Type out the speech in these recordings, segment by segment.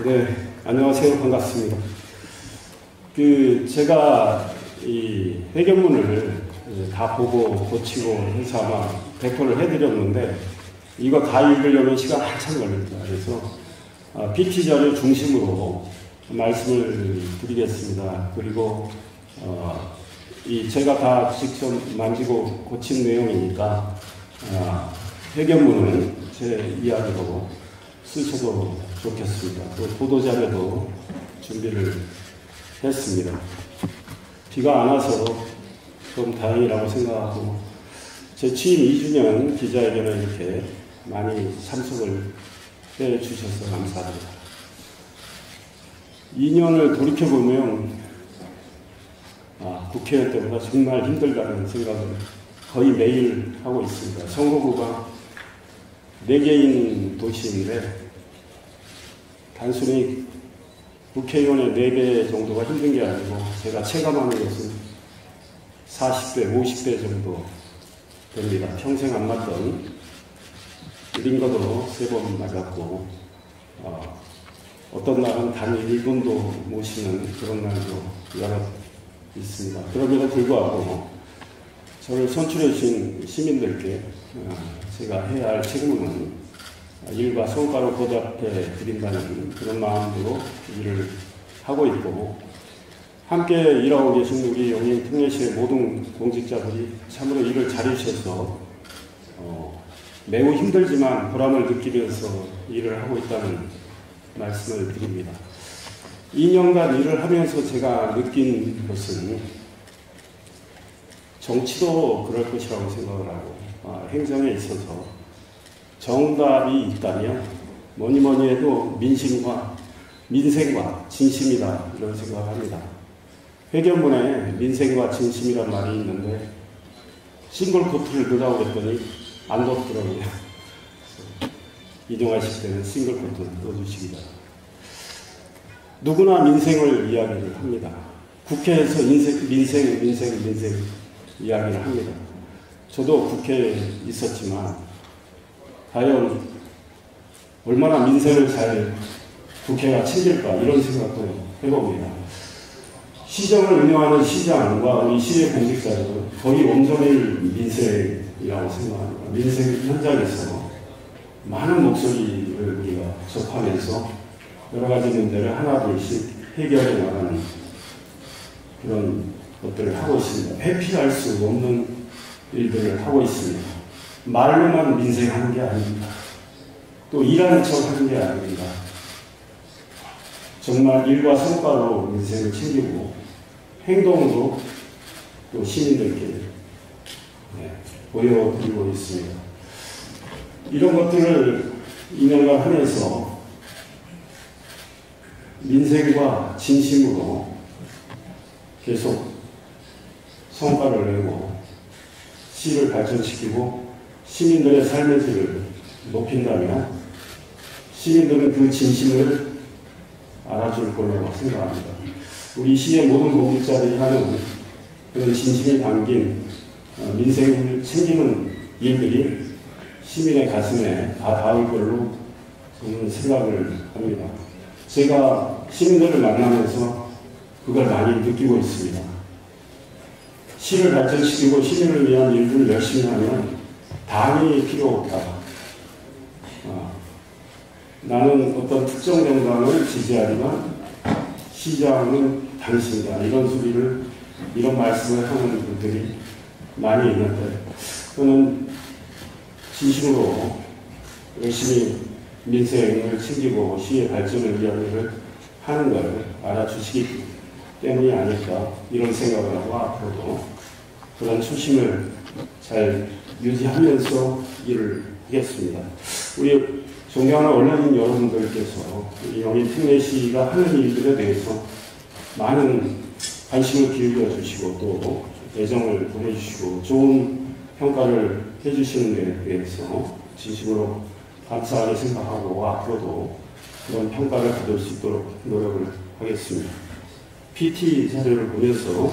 네, 안녕하세요. 반갑습니다. 제가 이 회견문을 다 보고 고치고 해서 아마 배포를 해드렸는데, 이거 다 읽으려면 시간 한참 걸립니다. 그래서 PT 자료 중심으로 말씀을 드리겠습니다. 그리고 제가 다 직접 만지고 고친 내용이니까 회견문은 제 이야기로 쓰셔도 좋겠습니다. 또 보도자료도 준비를 했습니다. 비가 안 와서 좀 다행이라고 생각하고, 제 취임 2주년 기자회견에 이렇게 많이 참석을 해 주셔서 감사합니다. 2년을 돌이켜보면 국회의원 때보다 정말 힘들다는 생각을 거의 매일 하고 있습니다. 선거구가 4개인 도시인데 단순히 국회의원의 4배 정도가 힘든 게 아니고, 제가 체감하는 것은 40대, 50대 정도 됩니다. 평생 안 맞던 링거도 3번 맞았고, 어떤 날은 단 1분도 못 쉬는 그런 날도 여러 있습니다. 그럼에도 불구하고 저를 선출해 주신 시민들께 제가 해야 할 책임은 일과 성과로 보답해 드린다는 그런 마음으로 일을 하고 있고, 함께 일하고 계신 우리 용인 특례시의 모든 공직자들이 참으로 일을 잘해주셔서 매우 힘들지만 보람을 느끼면서 일을 하고 있다는 말씀을 드립니다. 2년간 일을 하면서 제가 느낀 것은, 정치도 그럴 것이라고 생각을 하고, 행정에 있어서 정답이 있다면 뭐니 해도 민생과 진심이다, 이런 생각을 합니다. 회견문에 민생과 진심이란 말이 있는데 싱글 코트를 넣으라고 했더니 안 넣더라고요. 인용하실 때는 싱글 코트 넣어주시기 바랍니다. 누구나 민생을 이야기를 합니다. 국회에서 민생 이야기를 합니다. 저도 국회에 있었지만 과연 얼마나 민생을 잘 국회가 챙길까, 이런 생각도 해봅니다. 시정을 운영하는 시장과 우리 시의 공직자들은 거의 온전히 민생이라고 생각합니다. 민생 현장에서 많은 목소리를 우리가 접하면서 여러 가지 문제를 하나둘씩 해결해 나가는 그런 것들을 하고 있습니다. 회피할 수 없는 일들을 하고 있습니다. 말로만 민생하는 게 아닙니다. 또 일하는 척 하는 게 아닙니다. 정말 일과 성과로 민생을 챙기고 행동으로 또 시민들께 보여드리고 있습니다. 이런 것들을 2년간 하면서 민생과 진심으로 계속 성과를 내고 시를 발전시키고 시민들의 삶의 질을 높인다면 시민들은 그 진심을 알아줄 거라고 생각합니다. 우리 시의 모든 공직자들이 하는 그런 진심이 담긴 민생을 챙기는 일들이 시민의 가슴에 다 닿을 걸로 저는 생각을 합니다. 제가 시민들을 만나면서 그걸 많이 느끼고 있습니다. 시를 발전시키고 시민을 위한 일을 열심히 하면 당이 필요 없다. 나는 어떤 특정 정당을 지지하지만 시장은 당신이다. 이런 말씀을 하는 분들이 많이 있는데, 저는 진심으로 열심히 민생을 챙기고 시의 발전을 위한 일을 하는 걸 알아주시기 때문이 아닐까, 이런 생각을 하고, 앞으로도 그런 초심을 잘 유지하면서 일을 하겠습니다. 우리 존경하는 언론인 여러분들께서 우리 용인 특례시가 하는 일들에 대해서 많은 관심을 기울여 주시고 또 애정을 보내주시고 좋은 평가를 해주시는 데에 대해서 진심으로 감사하게 생각하고, 앞으로도 그런 평가를 받을 수 있도록 노력을 하겠습니다. PT 자료를 보면서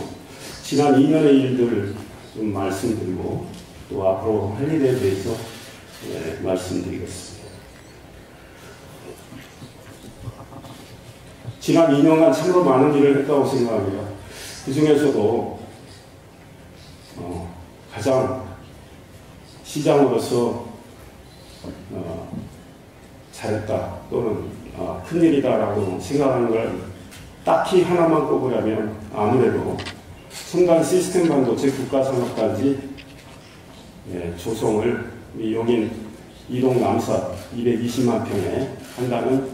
지난 2년의 일들을 좀 말씀드리고 또 앞으로 할 일에 대해서 말씀드리겠습니다. 지난 2년간 참으로 많은 일을 했다고 생각합니다. 그 중에서도 가장 시장으로서 잘했다 또는 큰일이다라고 생각하는 걸 딱히 하나만 꼽으라면 아무래도 첨단 시스템 반도체 국가산업단지 조성을 우리 용인 이동 남사 220만 평에 한다는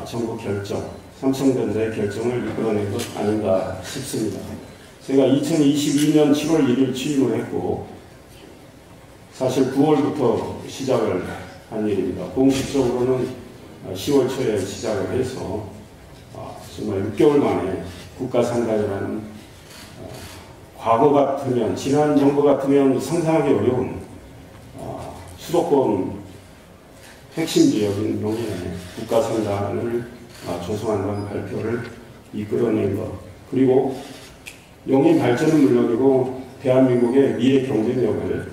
정부 결정, 삼성전자의 결정을 이끌어낸 것 아닌가 싶습니다. 제가 2022년 7월 1일 취임을 했고 사실 9월부터 시작을 한 일입니다. 공식적으로는 10월 초에 시작을 해서 정말 6개월 만에 국가산단이라는 과거 같으면 지난 정부 같으면 상상하기 어려운 수도권 핵심 지역인 용인에 국가산단을 조성한다는 발표를 이끌어낸 것, 그리고 용인 발전은 물론이고 대한민국의 미래 경쟁력을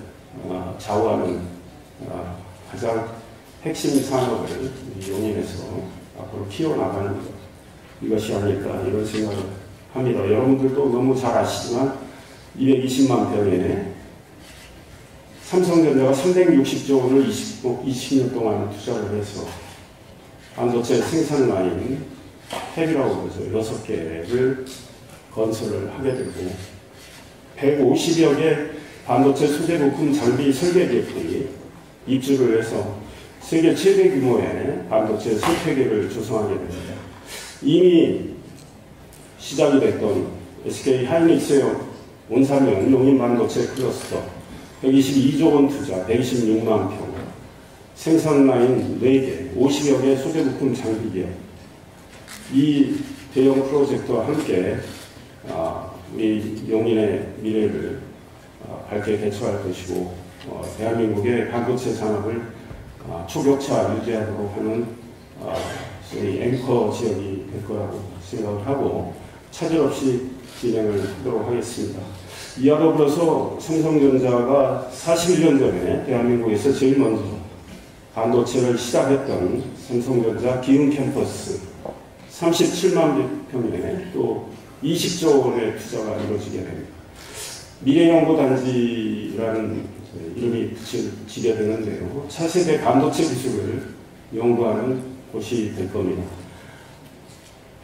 좌우하는 가장 핵심 산업을 용인에서 앞으로 키워나가는 것, 이것이 아닐까 이런 생각을 합니다. 여러분들도 너무 잘 아시지만 220만 평에 삼성전자가 360조 원을 20년 동안 투자를 해서 반도체 생산 라인 햅이라고 그러죠. 6개를 건설을 하게 되고 150여 개 반도체 소재 부품 장비 설계 기업들이 입주를 해서 세계 최대 규모의 반도체 생태계를 조성하게 됩니다. 이미 시작이 됐던 SK 하이닉스의 온산면 용인 반도체 클러스터 122조 원 투자 126만 평, 생산 라인 4개, 50여 개 소재 부품 장비 기업, 이 대형 프로젝트와 함께 우리 용인의 미래를 밝게 개최할 것이고 대한민국의 반도체 산업을 초격차 유지하도록 하는 소위 앵커 지역이 될 거라고 생각을 하고 차질 없이 진행을 하도록 하겠습니다. 이와 더불어서 삼성전자가 41년 전에 대한민국에서 제일 먼저 반도체를 시작했던 삼성전자 기흥 캠퍼스 37만 평에 또 20조 원의 투자가 이루어지게 됩니다. 미래연구단지라는 이름이 붙여지게 되는데요. 차세대 반도체 기술을 연구하는 곳이 될 겁니다.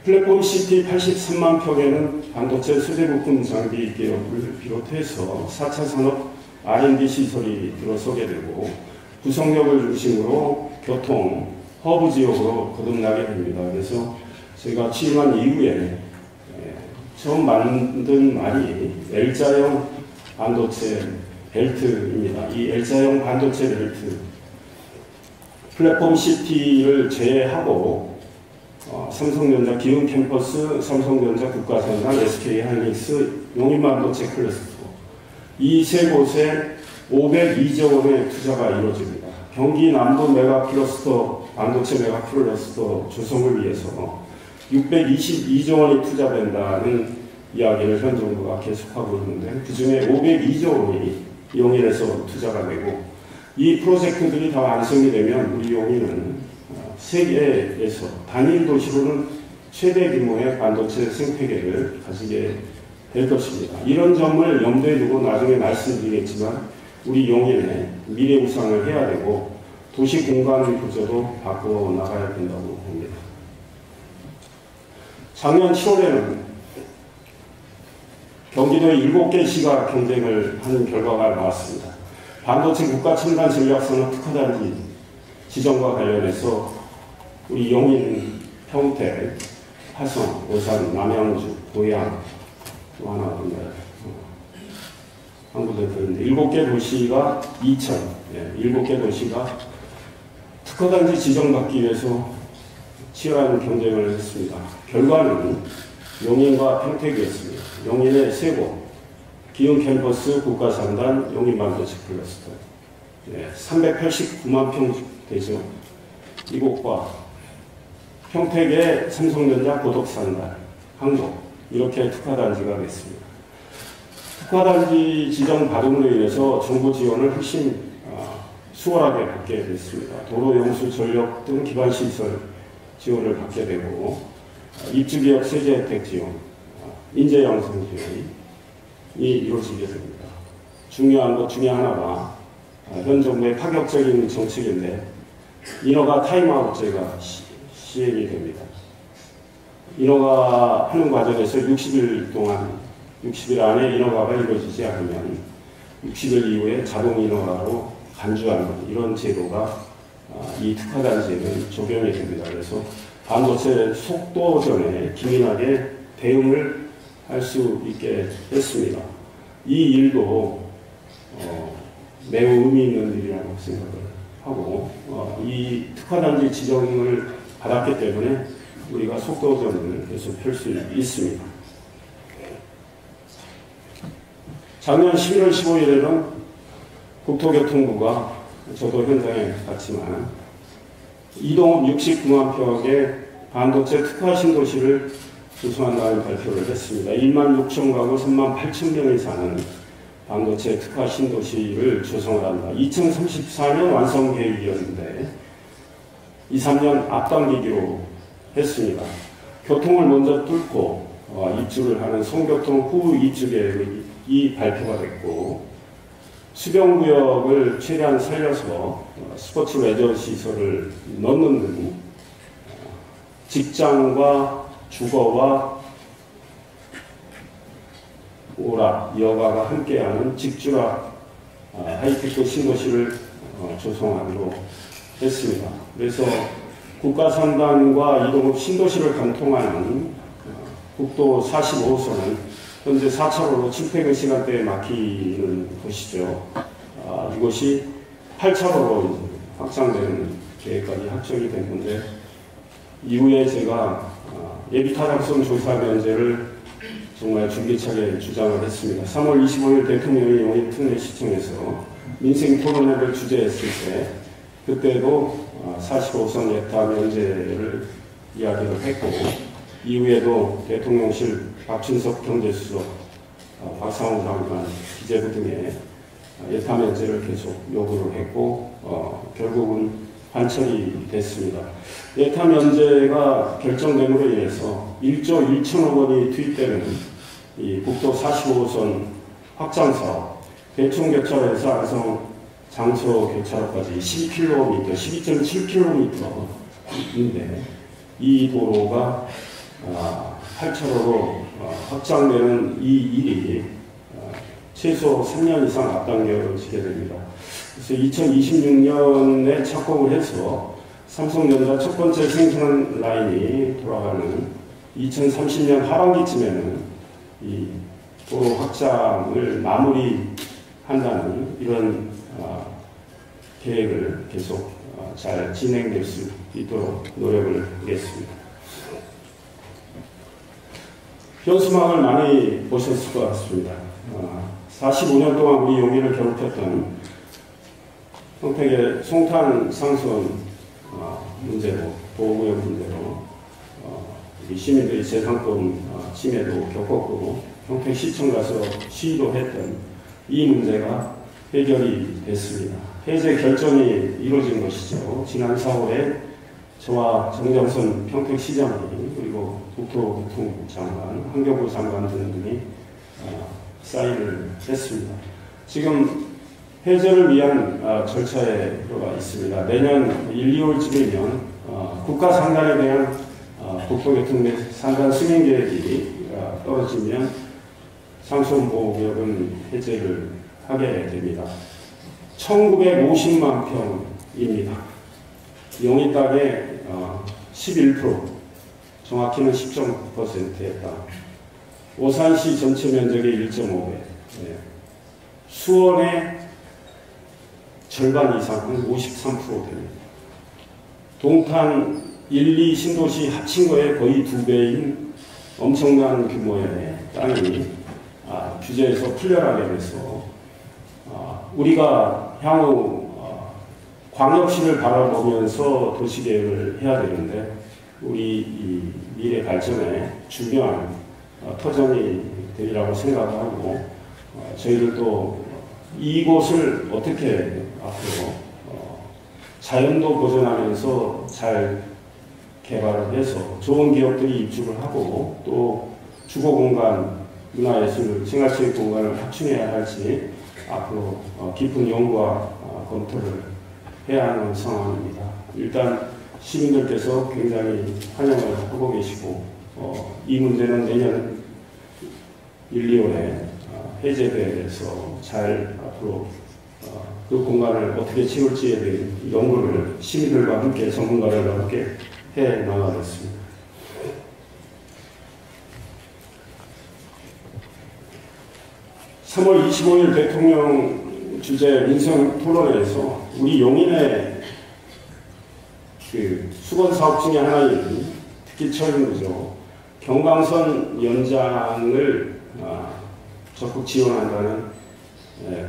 플랫폼 시티 83만 평에는 반도체 소재 부품 장비 기업을 비롯해서 4차 산업 R&D 시설이 들어서게 되고 구성력을 중심으로 교통, 허브 지역으로 거듭나게 됩니다. 그래서 제가 취임한 이후에 처음 만든 말이 L자형 반도체 벨트입니다. 이 L자형 반도체 벨트, 플랫폼 시티를 제외하고 삼성전자 기흥 캠퍼스, 삼성전자 국가산단, SK 하이닉스, 용인 반도체 클러스터, 이 세 곳에 502조 원의 투자가 이루어집니다. 경기 남부 메가 클러스터, 반도체 메가 클러스터 조성을 위해서 622조 원이 투자된다는 이야기를 현 정부가 계속하고 있는데 그 중에 502조 원이 용인에서 투자가 되고 이 프로젝트들이 다 완성이 되면 우리 용인은 세계에서 단일 도시로는 최대 규모의 반도체 생태계를 가지게 될 것입니다. 이런 점을 염두에 두고 나중에 말씀드리겠지만 우리 용인의 미래 구상을 해야 되고 도시 공간 구조도 바꿔 나가야 된다고 봅니다. 작년 7월에는 경기도의 7개 시가 경쟁을 하는 결과가 나왔습니다. 반도체 국가첨단 전략산업 특화단지 지정과 관련해서 우리 용인, 평택, 화성, 오산, 남양주, 고양, 또 하나 한 군데 더 있는데 7개 도시가 7개 도시가 특화단지 지정받기 위해서 치열한 경쟁을 했습니다. 결과는 용인과 평택이었습니다. 용인의 세 곳, 기흥 캠퍼스, 국가산단, 용인 반도체 클러스터 389만 평 되죠. 이곳과 평택의 삼성전자 고덕산단, 항로 이렇게 특화단지가 됐습니다. 특화단지 지정 받음으로 인해서 정부 지원을 훨씬 수월하게 받게 됐습니다. 도로, 용수, 전력 등 기반시설 지원을 받게 되고 입주기업 세제혜택 지원, 인재양성 지원이 이루어지게 됩니다. 중요한 것 중에 하나가 현 정부의 파격적인 정책인데 인허가 타임아웃제가 시행이 됩니다. 인허가 하는 과정에서 60일 안에 인허가가 이루어지지 않으면 60일 이후에 자동 인허가로 간주하는 이런 제도가 이 특화단지에는 적용이 됩니다. 그래서 반도체 속도전에 기민하게 대응을 할 수 있게 됐습니다. 이 일도 매우 의미 있는 일이라고 생각을 하고 이 특화단지 지정을 받았기 때문에 우리가 속도전을 계속 펼 수 있습니다. 작년 11월 15일에는 국토교통부가 저도 현장에 갔지만 이동읍 69만 평의 반도체 특화 신도시를 조성한다는 발표를 했습니다. 1만 6천 가구 3만 8천 명이 사는 반도체 특화 신도시를 조성을 한다. 2034년 완성 계획이었는데 2, 3년 앞당기기로 했습니다. 교통을 먼저 뚫고 입주를 하는 송교통 후 입주 계획이 발표가 됐고 수변구역을 최대한 살려서 스포츠 레저 시설을 넣는 등 직장과 주거와 오락, 여가가 함께하는 직주락 하이테크 신도시를 조성하기로 했습니다. 그래서 국가산단과 이동읍 신도시를 관통하는 국도 45호선은 현재 4차로로 출퇴근 시간대에 막히는 곳이죠. 이것이 8차로로 확장되는 계획까지 확정이 된 건데 이후에 제가 예비타당성 조사 면제를 정말 줄기차게 주장을 했습니다. 3월 25일 대통령이 용인 특례시청에서 민생 토론회를 주재했을 때 그때도 45선 예타 면제를 이야기를 했고 이후에도 대통령실 박준석 경제수석, 박상우 장관, 기재부 등의 예타 면제를 계속 요구를 했고 결국은 관철이 됐습니다. 예타 면제가 결정됨으로 인해서 1조 1천억 원이 투입되는 이 국도 45호선 확장 사업, 대충 교차로에서 안성 장소 교차로까지 12km, 12.7km인데 이 도로가 8차로로 확장되는 이 일이 최소 3년 이상 앞당겨지게 됩니다. 그래서 2026년에 착공을 해서 삼성전자 첫 번째 생산 라인이 돌아가는 2030년 하반기쯤에는 이 도로 확장을 마무리한다는 이런 계획을 계속 잘 진행될 수 있도록 노력을 하겠습니다. 현수막을 많이 보셨을 것 같습니다. 45년 동안 우리 용인을 괴롭혔던 평택의 송탄 상수원 문제로, 보호구역 문제로 우리 시민들이 재산권 침해도 겪었고 평택시청 가서 시위도 했던 이 문제가 해결이 됐습니다. 해제 결정이 이루어진 것이죠. 지난 4월에 저와 정정선 평택시장이 그리고 국토교통부 장관, 환경부 장관 등이 사인을 했습니다. 지금 해제를 위한 절차에 들어가 있습니다. 내년 1, 2월쯤이면 국가산단에 대한 국토교통 및 산단 승인 계획이 떨어지면 상수원보호구역은 해제를 하게 됩니다. 1950만 평입니다. 용인 땅의 11%, 정확히는 10.9%의 땅. 오산시 전체 면적의 1.5배. 수원의 절반 이상은 53% 됩니다. 동탄 1, 2 신도시 합친 거에 거의 2배인 엄청난 규모의 땅이 규제에서 풀려나게 돼서 우리가 향후 광역시를 바라보면서 도시계획을 해야 되는데 우리 이 미래 발전에 중요한 터전이 되리라고 생각하고 저희들도 이곳을 어떻게 앞으로 자연도 보존하면서 잘 개발을 해서 좋은 기업들이 입주를 하고 또 주거 공간, 문화예술, 생활체육 공간을 확충해야 할지 앞으로 깊은 연구와 검토를 해야 하는 상황입니다. 일단 시민들께서 굉장히 환영을 하고 계시고 이 문제는 내년 1, 2월에 해제돼서 잘 앞으로 그 공간을 어떻게 채울지에 대한 연구를 시민들과 함께 전문가들과 함께 해 나가겠습니다. (3월 25일) 대통령 주재 민생 토론회에서 우리 용인의 그 수건 사업 중에 하나인 특기철 구조 경강선 연장을 적극 지원한다는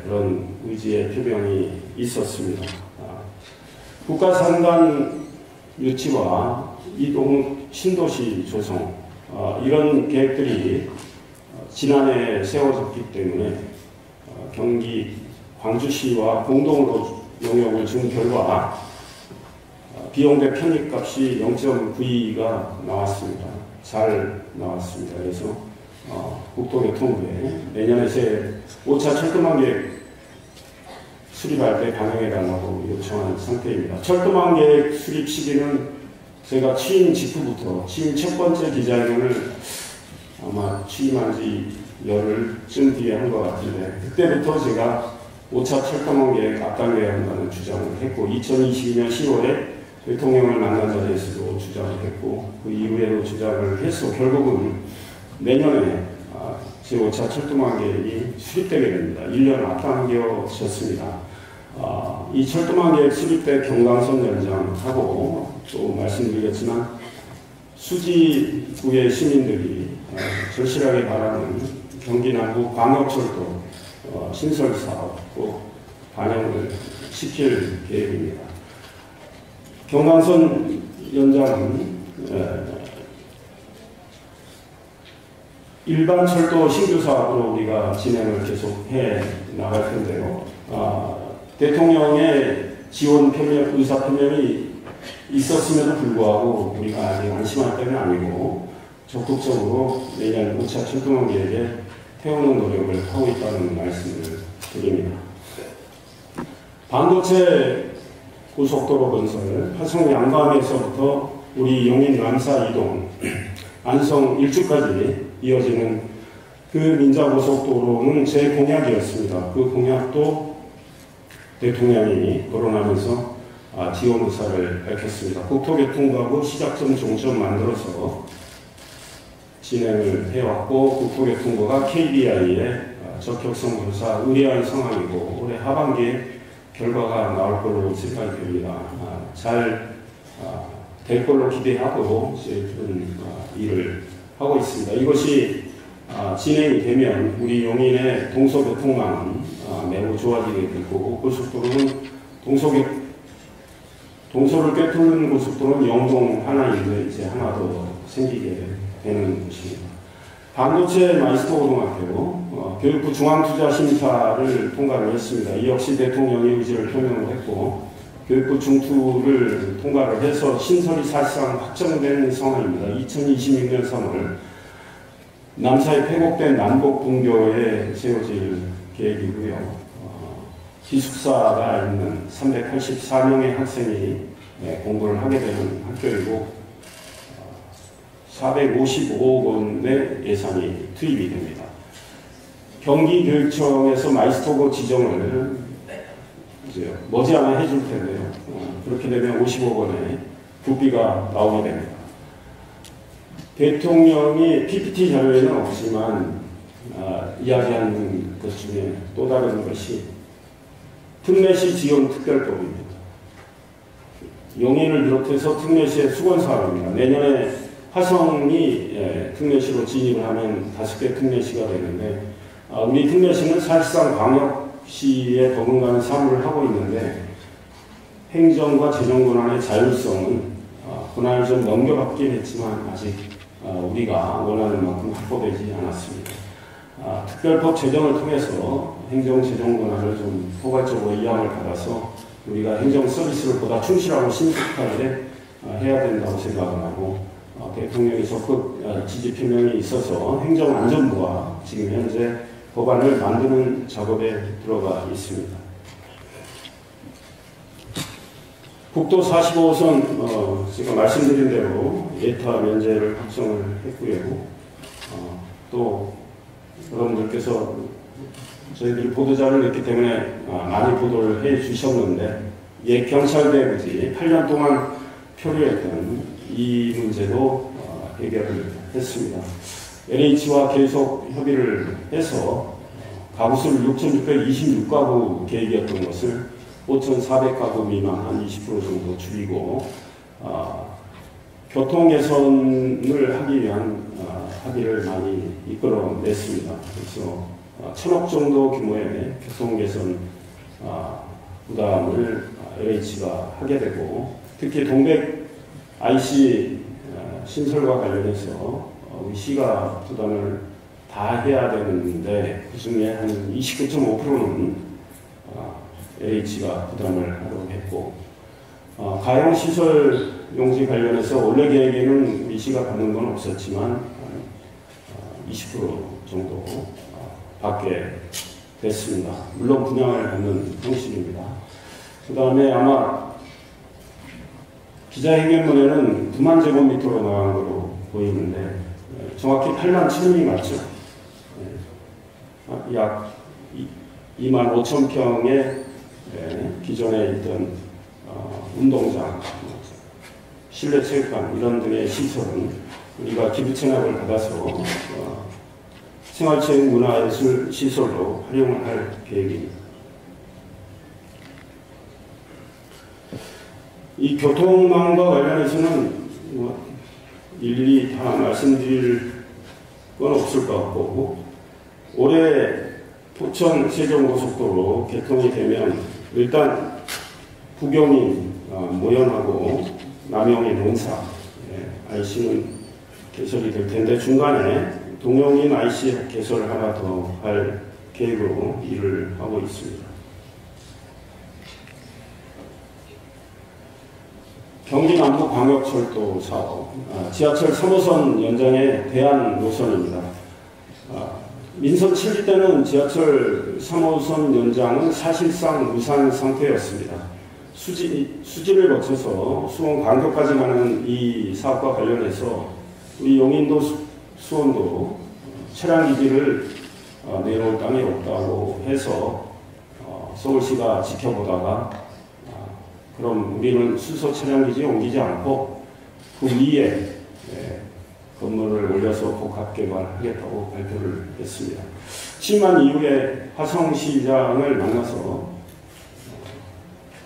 그런 의지의 표명이 있었습니다. 국가산단 유치와 이동 신도시 조성 이런 계획들이 지난해 세워졌기 때문에 경기 광주시와 공동으로 용역을 준 결과 비용대 편입값이 0.92가 나왔습니다. 잘 나왔습니다. 그래서 국토교통부에 내년에 새 5차 철도망 계획 수립할 때 반영해달라고 요청한 상태입니다. 철도망 계획 수립 시기는 제가 취임 직후부터 취임 첫 번째 기자회견을 아마 취임한 지 열흘쯤 뒤에 한 것 같은데 그때부터 제가 5차 철도망 계획 앞당겨야 한다는 주장을 했고 2022년 10월에 대통령을 만난 자리에서도 주장을 했고 그 이후에도 주장을 해서 결국은 내년에 제5차 철도망 계획이 수립되게 됩니다. 1년 앞당겨졌습니다. 이 철도망 계획 수립 때 경강선 연장하고 또 말씀드리겠지만 수지구의 시민들이 절실하게 바라는 경기 남부 광역철도 신설 사업 꼭 반영을 시킬 계획입니다. 경강선 연장은 일반 철도 신규 사업으로 우리가 진행을 계속 해 나갈 텐데요. 대통령의 지원 표명, 의사 표명이 있었음에도 불구하고 우리가 아직 안심할 때는 아니고 적극적으로 내년 5차 철도망 계획에 태우는 노력을 하고 있다는 말씀을 드립니다. 반도체 고속도로 건설, 화성 양감에서부터 우리 용인 남사 이동, 안성 일주까지 이어지는 그 민자고속도로는 제 공약이었습니다. 그 공약도 대통령이 거론하면서 지원 의사를 밝혔습니다. 국토교통부하고 시작점 종점 만들어서 진행을 해왔고 국토교통부가 KDI에 적격성 조사 의뢰한 상황이고 올해 하반기에 결과가 나올 걸로 생각이 됩니다. 잘 될 걸로 기대하고 저희들은 일을 하고 있습니다. 이것이 진행이 되면 우리 용인의 동서교통망은 매우 좋아지게 될 거고 고속도로는 동서를 꿰뚫는 고속도로는 영동 하나인데 이제 하나 더 생기게 되는 것입니다. 반도체 마이스터 고등학교 교육부 중앙투자심사를 통과를 했습니다. 이 역시 대통령의 의지를 표명을 했고 교육부 중투를 통과를 해서 신설이 사실상 확정된 상황입니다. 2026년 3월 남사에 폐곡된 남북분교에 세워질 계획이고요. 기숙사가 있는 384명의 학생이 공부를 하게 되는 학교이고 455억 원의 예산이 투입이 됩니다. 경기교육청에서 마이스터고 지정을 이제 머지않아 해줄 텐데요. 그렇게 되면 50억 원의 부비가 나오게 됩니다. 대통령이 PPT 자료에는 없지만 이야기하는 것 중에 또 다른 것이 특례시 지원 특별법입니다. 용인을 비롯해서 특례시의 수건사업입니다. 내년에 화성이 특례시로 진입을 하면 5개 특례시가 되는데 우리 특례시는 사실상 광역시에 버금가는 사무를 하고 있는데 행정과 재정 권한의 자율성은 권한을 좀 넘겨받긴 했지만 아직 우리가 원하는 만큼 확보되지 않았습니다. 특별법 제정을 통해서 행정 재정 권한을 좀 포괄적으로 이양을 받아서 우리가 행정 서비스를 보다 충실하고 신속하게 해야 된다고 생각을 하고 대통령이 적극 지지 표명이 있어서 행정안전부가 지금 현재 법안을 만드는 작업에 들어가 있습니다. 국도 45호선 제가 말씀드린 대로 예타 면제를 확정을 했고요. 또 여러분들께서 저희들이 보도자를 냈기 때문에 많이 보도를 해 주셨는데 옛 경찰대 부지 8년 동안 표류했던 이 문제도 해결을 했습니다. LH와 계속 협의를 해서 가구수를 6,626가구 계획이었던 것을 5,400가구 미만 한 20% 정도 줄이고 교통 개선을 하기 위한 합의를 많이 이끌어냈습니다. 그래서 1,000억 정도 규모의 교통 개선 부담을 LH가 하게 되고 특히 동백 IC 신설과 관련해서 우리 시가 부담을 다 해야 되는데 그중에 한 29.5%는 LH가 부담을 하도록 했고 가용시설 용지 관련해서 원래 계획에는 우리 시가 받는 건 없었지만 20% 정도 받게 됐습니다. 물론 분양을 받는 형식입니다. 그 다음에 아마 기자회견문에는 9만 제곱미터로 나간 것으로 보이는데 정확히 8만 7천이 맞죠. 약 2만 5천 평의 기존에 있던 운동장, 실내 체육관 이런 등의 시설은 우리가 기부 채납을 받아서 생활체육 문화예술 시설로 활용을 할 계획입니다. 이 교통망과 관련해서는 일일이 다 말씀드릴 건 없을 것 같고 올해 포천 세종고속도로 개통이 되면 일단 부경인 모연하고 남영인 논사 IC는 개설이 될 텐데 중간에 동영인 IC 개설을 하나 더 할 계획으로 일을 하고 있습니다. 경기 남부 광역철도 사업, 지하철 3호선 연장의 대안 노선입니다. 민선 7기 때는 지하철 3호선 연장은 사실상 무산 상태였습니다. 수지를 거쳐서 수원 광교까지 가는 이 사업과 관련해서 우리 용인도 수원도 차량 기지를 내놓을 땅이 없다고 해서 서울시가 지켜보다가 그럼 우리는 수소 차량 기지에 옮기지 않고 그 위에 건물을 올려서 복합 개발하겠다고 발표를 했습니다. 취임한 이후에 화성시장을 만나서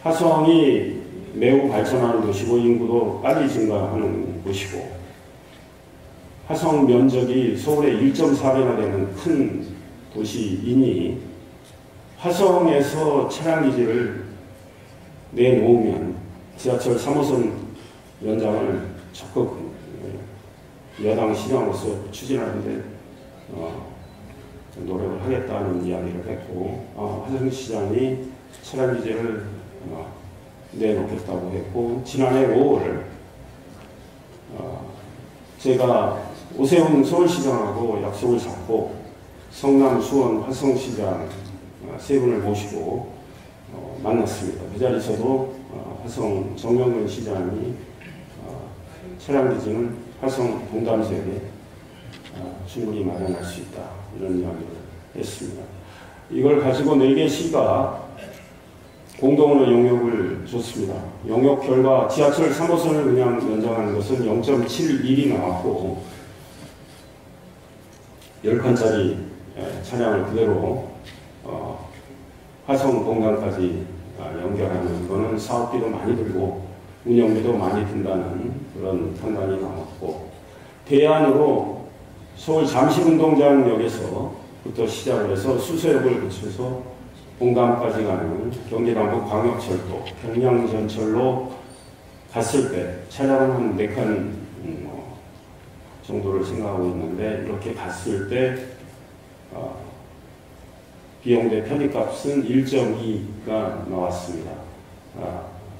화성이 매우 발전하는 도시고 인구도 빨리 증가하는 곳이고 화성 면적이 서울의 1.4배나 되는 큰 도시이니 화성에서 차량 기지를 내놓으면 지하철 3호선 연장을 적극 여당 시장으로서 추진하는데 노력을 하겠다는 이야기를 했고 화성시장이 차량 기지를 내놓겠다고 했고 지난해 5월 제가 오세훈 서울시장하고 약속을 잡고 성남, 수원, 화성시장 세 분을 모시고 만났습니다. 그 자리에서도 화성 정명근 시장이 차량 기지는 화성 동담지역에 충분히 마련할 수 있다 이런 이야기를 했습니다. 이걸 가지고 4개 시가 공동으로 용역을 줬습니다. 용역 결과 지하철 3호선을 그냥 연장하는 것은 0.71이 나왔고 10칸짜리 차량을 그대로 화성 동강까지 연결하는 거는 사업비도 많이 들고 운영비도 많이 든다는 그런 판단이 나왔고 대안으로 서울 잠실운동장역에서부터 시작을 해서 수서역을 거쳐서 봉담까지 가는 경기남부 광역철도 평양전철로 갔을 때 차량은 한 4칸 정도를 생각하고 있는데 이렇게 갔을 때 비용 대 편의값은 1.2가 나왔습니다.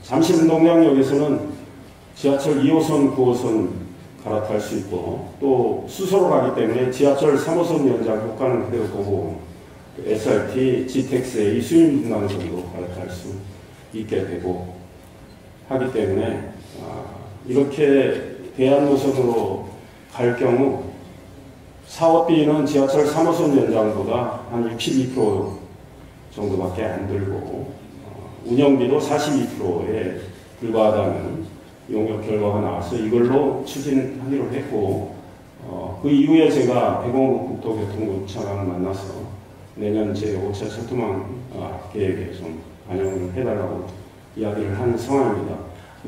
잠실운동장역에서는 지하철 2호선, 9호선 갈아탈 수 있고, 또 수소로 가기 때문에 지하철 3호선 연장 효과는 그대로 보고, SRT, GTX의 수인 분당선도 갈아탈 수 있게 되고 하기 때문에 이렇게 대안 노선으로 갈 경우 사업비는 지하철 3호선 연장보다 한 62% 정도밖에 안 들고 운영비도 42%에 불과하다는 용역 결과가 나와서 이걸로 추진하기로 했고 그 이후에 제가 백원국 국토교통부 차관을 만나서 내년 제5차 철도망 계획에 좀 반영을 해달라고 이야기를 한 상황입니다.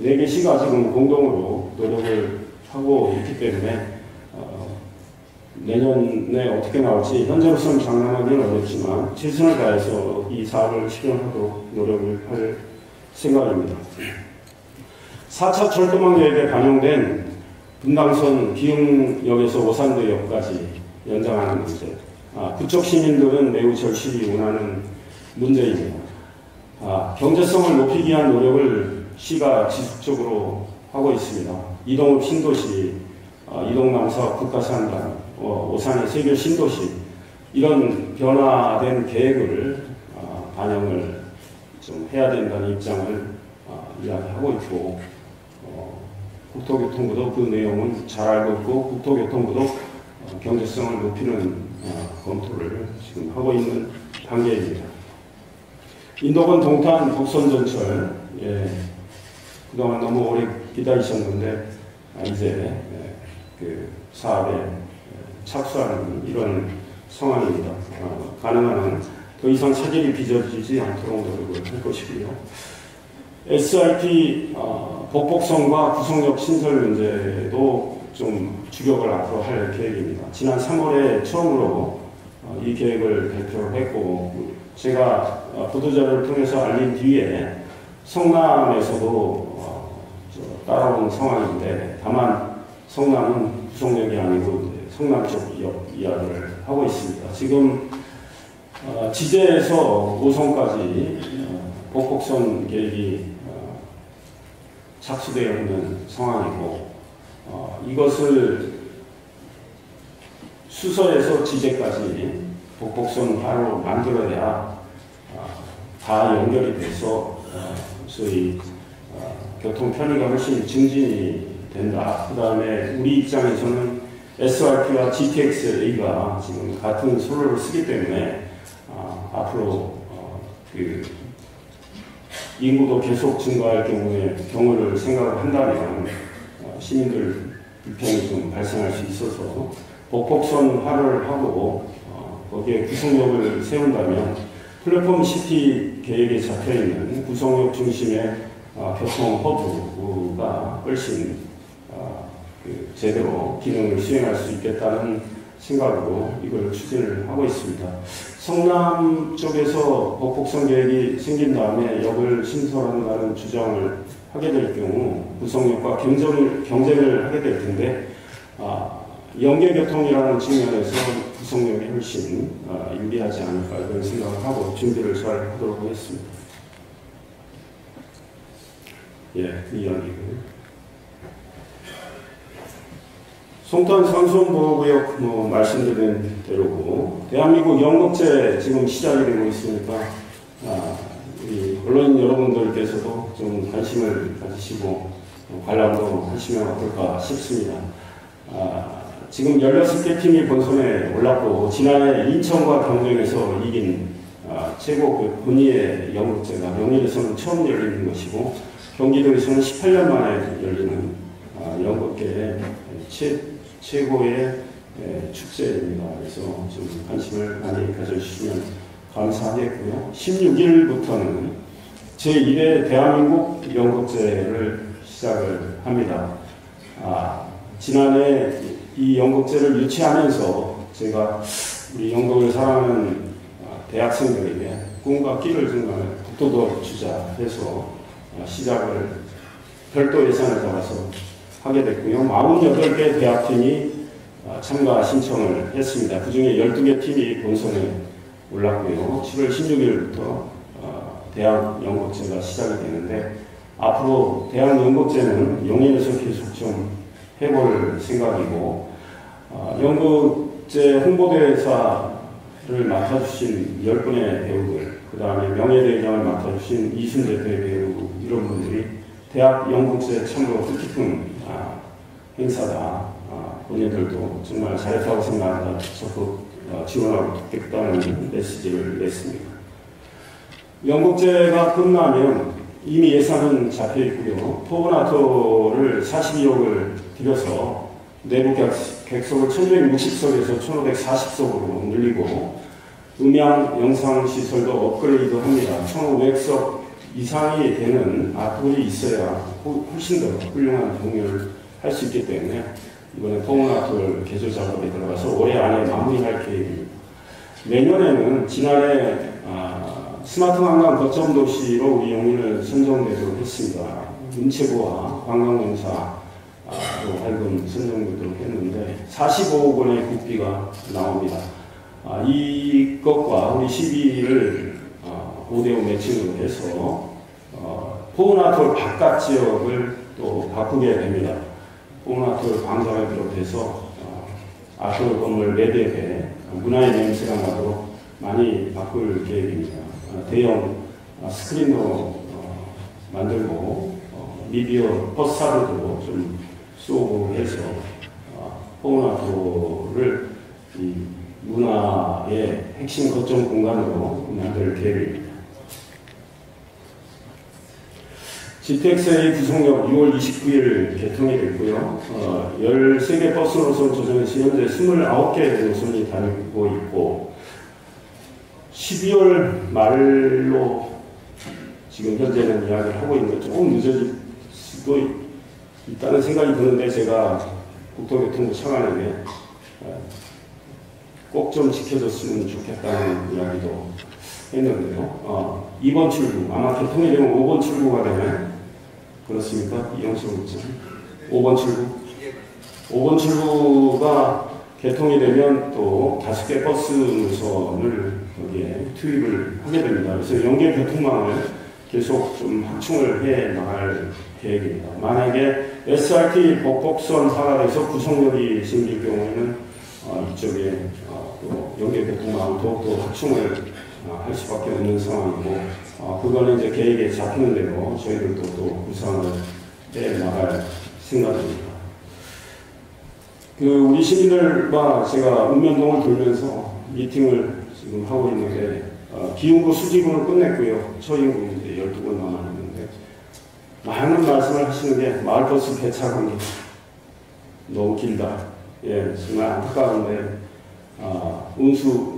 4개 시가 지금 공동으로 노력을 하고 있기 때문에 내년에 어떻게 나올지 현재로서는 장담하기는 어렵지만 최선을 다해서 이 사업을 실현하도록 노력을 할 생각입니다. 4차 철도망 계획에 반영된 분당선 기흥역에서 오산도역까지 연장하는 문제. 그쪽 시민들은 매우 절실히 원하는 문제입니다. 경제성을 높이기 위한 노력을 시가 지속적으로 하고 있습니다. 이동읍 신도시, 이동남사업 국가산단, 오산의 세교 신도시 이런 변화된 계획을 반영을 좀 해야 된다는 입장을 이야기하고 있고 국토교통부도 그 내용은 잘 알고 있고 국토교통부도 경제성을 높이는 검토를 지금 하고 있는 단계입니다. 인도권 동탄 북선전철 그동안 너무 오래 기다리셨는데 이제 그 사업에 착수하는 이런 상황입니다. 가능한 한 더 이상 차질이 빚어지지 않도록 노력을 할 것이고요. SRT 복복선과 구성역 신설 문제도 좀 주력을 앞으로 할 계획입니다. 지난 3월에 처음으로 이 계획을 발표를 했고 제가 보도자료를 통해서 알린 뒤에 성남에서도 따라온 상황인데 다만 성남은 구성역이 아니고 성남 쪽 역 이야기를 하고 있습니다. 지금 지제에서 5선까지 복복선 계획이 착수되어 있는 상황이고 이것을 수서에서 지제까지 복복선화로 만들어야 다 연결이 돼서 소위 교통 편의가 훨씬 증진이 된다. 그 다음에 우리 입장에서는 SRT와 GTX-A가 지금 같은 선로를 쓰기 때문에 앞으로 그 인구도 계속 증가할 경우를 생각을 한다면 시민들 불편이 좀 발생할 수 있어서 복복선화를 하고 거기에 구성역을 세운다면 플랫폼 시티 계획에 잡혀있는 구성역 중심의 교통 허브가 훨씬 제대로 기능을 수행할 수 있겠다는 생각으로 이걸 추진을 하고 있습니다. 성남 쪽에서 복복선 계획이 생긴 다음에 역을 신설한다는 주장을 하게 될 경우 구성역과 경쟁을 하게 될 텐데 연계교통이라는 측면에서 구성역이 훨씬 유리하지 않을까 이런 생각을 하고 준비를 잘 하도록 하겠습니다. 그 이야기고요. 송탄 상수원보호구역 말씀드린 대로고 대한민국 연극제 지금 시작이 되고 있으니까 우리 언론인 여러분들께서도 좀 관심을 가지시고 관람도 하시면 어떨까 싶습니다. 지금 16개 팀이 본선에 올랐고 지난해 인천과 경쟁에서 이긴 최고 그 본의의 연극제가 명예에서는 처음 열리는 것이고 경기도에서는 18년 만에 열리는 연극계의 최고의 축제입니다. 그래서 좀 관심을 많이 가져주시면 감사하겠고요. 16일부터는 제1회 대한민국 연극제를 시작을 합니다. 지난해 이 연극제를 유치하면서 제가 우리 연극을 사랑하는 대학생들에게 꿈과 끼를 증가하는 국토도 주자 해서 시작을 별도 예산을 잡아서 하게 됐고요. 48개 대학팀이 참가 신청을 했습니다. 그 중에 12개 팀이 본선에 올랐고요. 7월 16일부터 대학 연극제가 시작이 되는데 앞으로 대한연극제는 용인에서 계속 좀 해볼 생각이고, 연극제 홍보대사를 맡아주신 10분의 배우들, 그 다음에 명예대장을 맡아주신 이순재 배우, 이런 분들이 대학 연극제 참으로 뜻깊은 행사다. 본인들도 정말 잘했다고 생각한다. 적극 지원하겠다는 메시지를 냈습니다. 연극제가 끝나면 이미 예산은 잡혀 있고요. 포근아토를 42억을 들여서 내부 객석을 1260석에서 1540석으로 늘리고 음향 영상 시설도 업그레이드 합니다. 1500석 이상이 되는 아트홀이 있어야 훨씬 더 훌륭한 공연을 할 수 있기 때문에 이번에 포근아토를 개조 작업에 들어가서 올해 안에 마무리할 계획입니다. 내년에는 지난해 스마트 관광 거점 도시로 우리 용인을 선정되도록 했습니다. 문체부와 관광공사로 하여금 선정되도록 했는데 45억 원의 국비가 나옵니다. 이것과 우리 시비를 5대5 매칭으로 해서 포근아톨 바깥 지역을 또 바꾸게 됩니다. 포근아톨 광장을 비롯해서 아톨 건물 4대 문화의 냄새가 나도록 많이 바꿀 계획입니다. 대형 스크린도 만들고 미디어 버스타들도 좀 쏘고 해서 포근아톨을 이 문화의 핵심 거점 공간으로 만들 계획입니다. GTXA 구성역 6월 29일 개통이 됐고요. 13개 버스 노선 조정에서 현재 29개 노선이 다니고 있고 12월 말로 지금 현재는 이야기를 하고 있는데 조금 늦어질 수도 있다는 생각이 드는데 제가 국토교통부 차관에게 꼭 좀 지켜줬으면 좋겠다는 이야기도 했는데요. 2번 출구, 아마 개통이 되면 5번 출구가 되면 그렇습니까? 이영수 국장. 5번 출구. 5번 출구가 개통이 되면 또 5개 버스 노선을 여기에 투입을 하게 됩니다. 그래서 연계 교통망을 계속 좀 확충을 해 나갈 계획입니다. 만약에 SRT 복곡선 하나에서 구성역이 생길 경우에는 이쪽에 또 연계 교통망을 더욱더 확충을 할 수밖에 없는 상황이고, 그거는 이제 계획에 잡히는 대로 저희들도 또 구상을 해 나갈 생각입니다. 우리 시민들과 제가 읍면동을 돌면서 미팅을 지금 하고 있는데, 기흥구 수지구는 끝냈고요. 처인구 이제 12군 남았는데, 많은 말씀을 하시는 게 마을버스 배차 관계 너무 길다. 예, 정말 안타까운데, 운수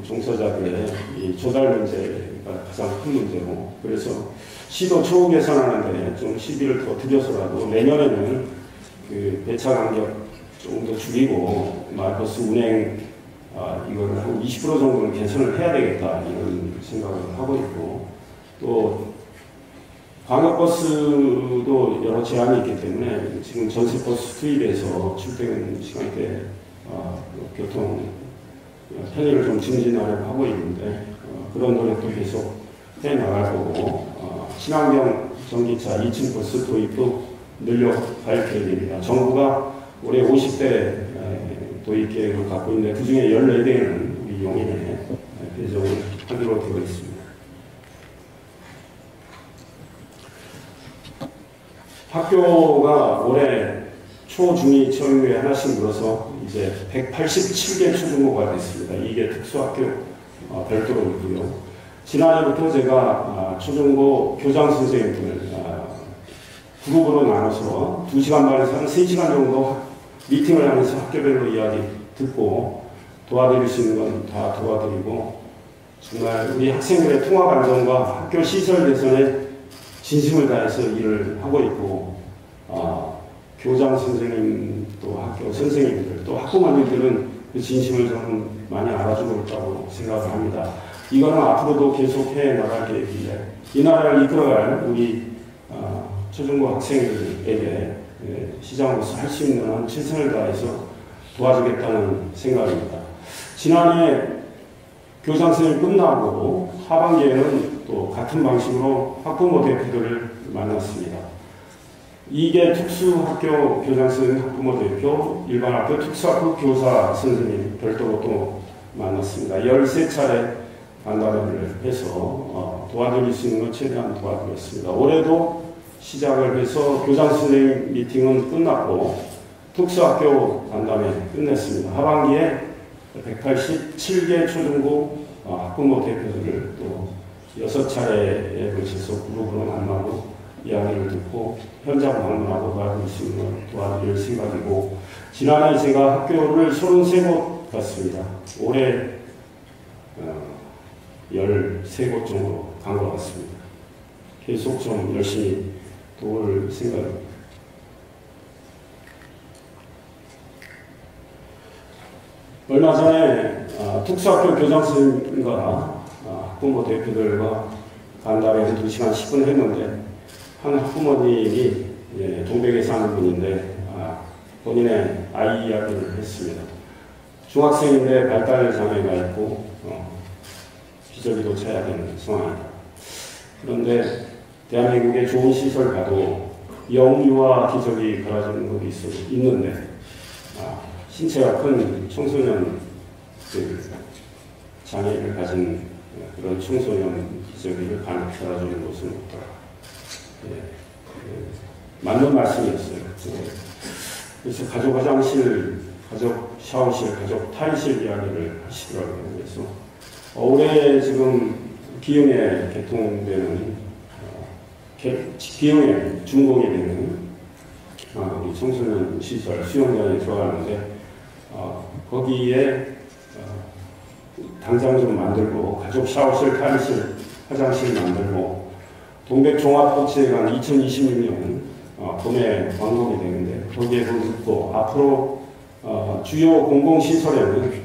종사자들의 이 조달 문제가 가장 큰 문제고, 그래서 시도 초우 개선하는데 좀 시비를 더 들여서라도 내년에는 그 배차 간격 조금 더 줄이고 마을버스 운행 이거를 한 20% 정도는 개선을 해야 되겠다 이런 생각을 하고 있고, 또 광역버스도 여러 제한이 있기 때문에 지금 전세버스 투입해서 출퇴근 시간대 교통 편의를 좀 증진하려고 하고 있는데 그런 노력도 계속 해 나갈 거고, 친환경 전기차 2층 버스 도입도 늘려갈 계획입니다. 정부가 올해 50대 도입 계획을 갖고 있는데 그중에 14대는 우리 용인에 배정을 하기로 되어 있습니다. 학교가 올해 초, 중2 처음에 하나씩 늘어서 이제 187개 초중고가 됐습니다. 이게 특수학교 별도로 있고요. 지난해부터 제가 초중고 교장 선생님들 그룹으로 나눠서 2시간 반에서 한 3시간 정도 미팅을 하면서 학교별로 이야기 듣고 도와드릴 수 있는 건 다 도와드리고, 정말 우리 학생들의 통합 안정과 학교 시설 개선에 진심을 다해서 일을 하고 있고, 교장 선생님 또 학교 선생님들 또 학부모님들은 그 진심을 저는 많이 알아주고 있다고 생각을 합니다. 이거는 앞으로도 계속해 나갈 계획인데 이 나라를 이끌어갈 우리 초중고 학생들에게 시장으로서 할 수 있는 한 최선을 다해서 도와주겠다는 생각입니다. 지난해 교장 선생님 끝나고 하반기에는 또 같은 방식으로 학부모 대표들을 만났습니다. 이게 특수학교 교장 선생님 학부모 대표, 일반학교 특수학교 교사 선생님 별도로 또 만났습니다. 13차례 간담회를 해서 도와드릴 수 있는 건 최대한 도와드렸습니다. 올해도 시작을 해서 교장 선생님 미팅은 끝났고 특수학교 간담회 끝냈습니다. 하반기에 187개 초중고 학부모 대표들을 또 6차례에 걸쳐서 그룹으로 만나고 이야기를 듣고 현장 방문하고 도와드릴 수 있는 걸 도와드릴 생각이고, 지난해 제가 학교를 33곳 갔습니다. 올해 13곳 정도 간 것 같습니다. 계속 좀 열심히 도울 생각입니다. 얼마 전에 특수학교 교장 선생님과 학부모 대표들과 간담회 2시간 10분 했는데, 한 학부모님이 동백에 사는 분인데 본인의 아이 이야기를 했습니다. 중학생인데 발달 장애가 있고 기저귀도 차야 되는 상황이다. 그런데 대한민국에 좋은 시설 가도 영유아 기저귀 갈아주는 곳이 있는데 신체가 큰 청소년 장애를 가진 그런 청소년 기저귀를 갈아주는 곳은 없다. 맞는 말씀이었어요. 그래서 가족 화장실, 가족 샤워실, 가족 탈의실 이야기를 하시더라고요. 그래서 올해 지금 기흥에 개통되는, 기흥에 준공이 되는 우리 청소년 시설 수영장에 들어가는데 거기에 당장 좀 만들고 가족 샤워실, 탈의실, 화장실 만들고 동백종합복지회관 2026년 봄에 완공이 되는데 거기에 넣고 앞으로 주요 공공시설에는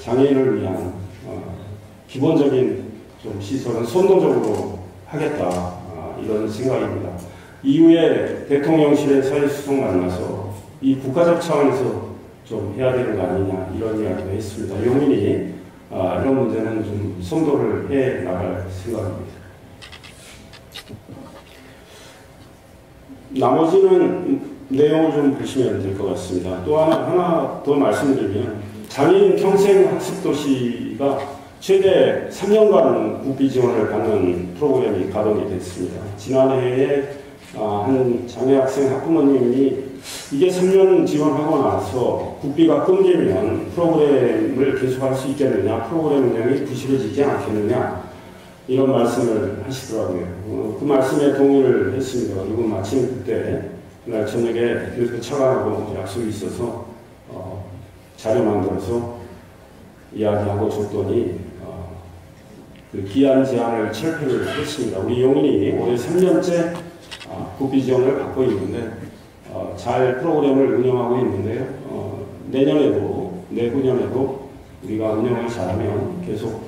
장애인을 위한 기본적인 좀 시설은 선도적으로 하겠다, 이런 생각입니다. 이후에 대통령실의 사회수석 만나서 이 국가적 차원에서 좀 해야 되는 거 아니냐 이런 이야기도 했습니다. 용인이 이런 문제는 좀 선도를 해 나갈 생각입니다. 나머지는 내용을 좀 보시면 될 것 같습니다. 또 하나 더 말씀드리면 장애인 평생학습도시가 최대 3년간 국비 지원을 받는 프로그램이 가동이 됐습니다. 지난해에 한 장애학생 학부모님이 이게 3년 지원하고 나서 국비가 끊기면 프로그램을 계속할 수 있겠느냐, 프로그램 운영이 부실해지지 않겠느냐, 이런 말씀을 하시더라고요. 그 말씀에 동의를 했습니다. 그리고 마침 그때 그날 저녁에 교육 차관하고 약속이 있어서 자료 만들어서 이야기하고 줬더니 그 기한 제한을 철폐를 했습니다. 우리 용인이 올해 3년째 국비 지원을 받고 있는데 잘 프로그램을 운영하고 있는데요. 내후년에도 우리가 운영을 잘하면 계속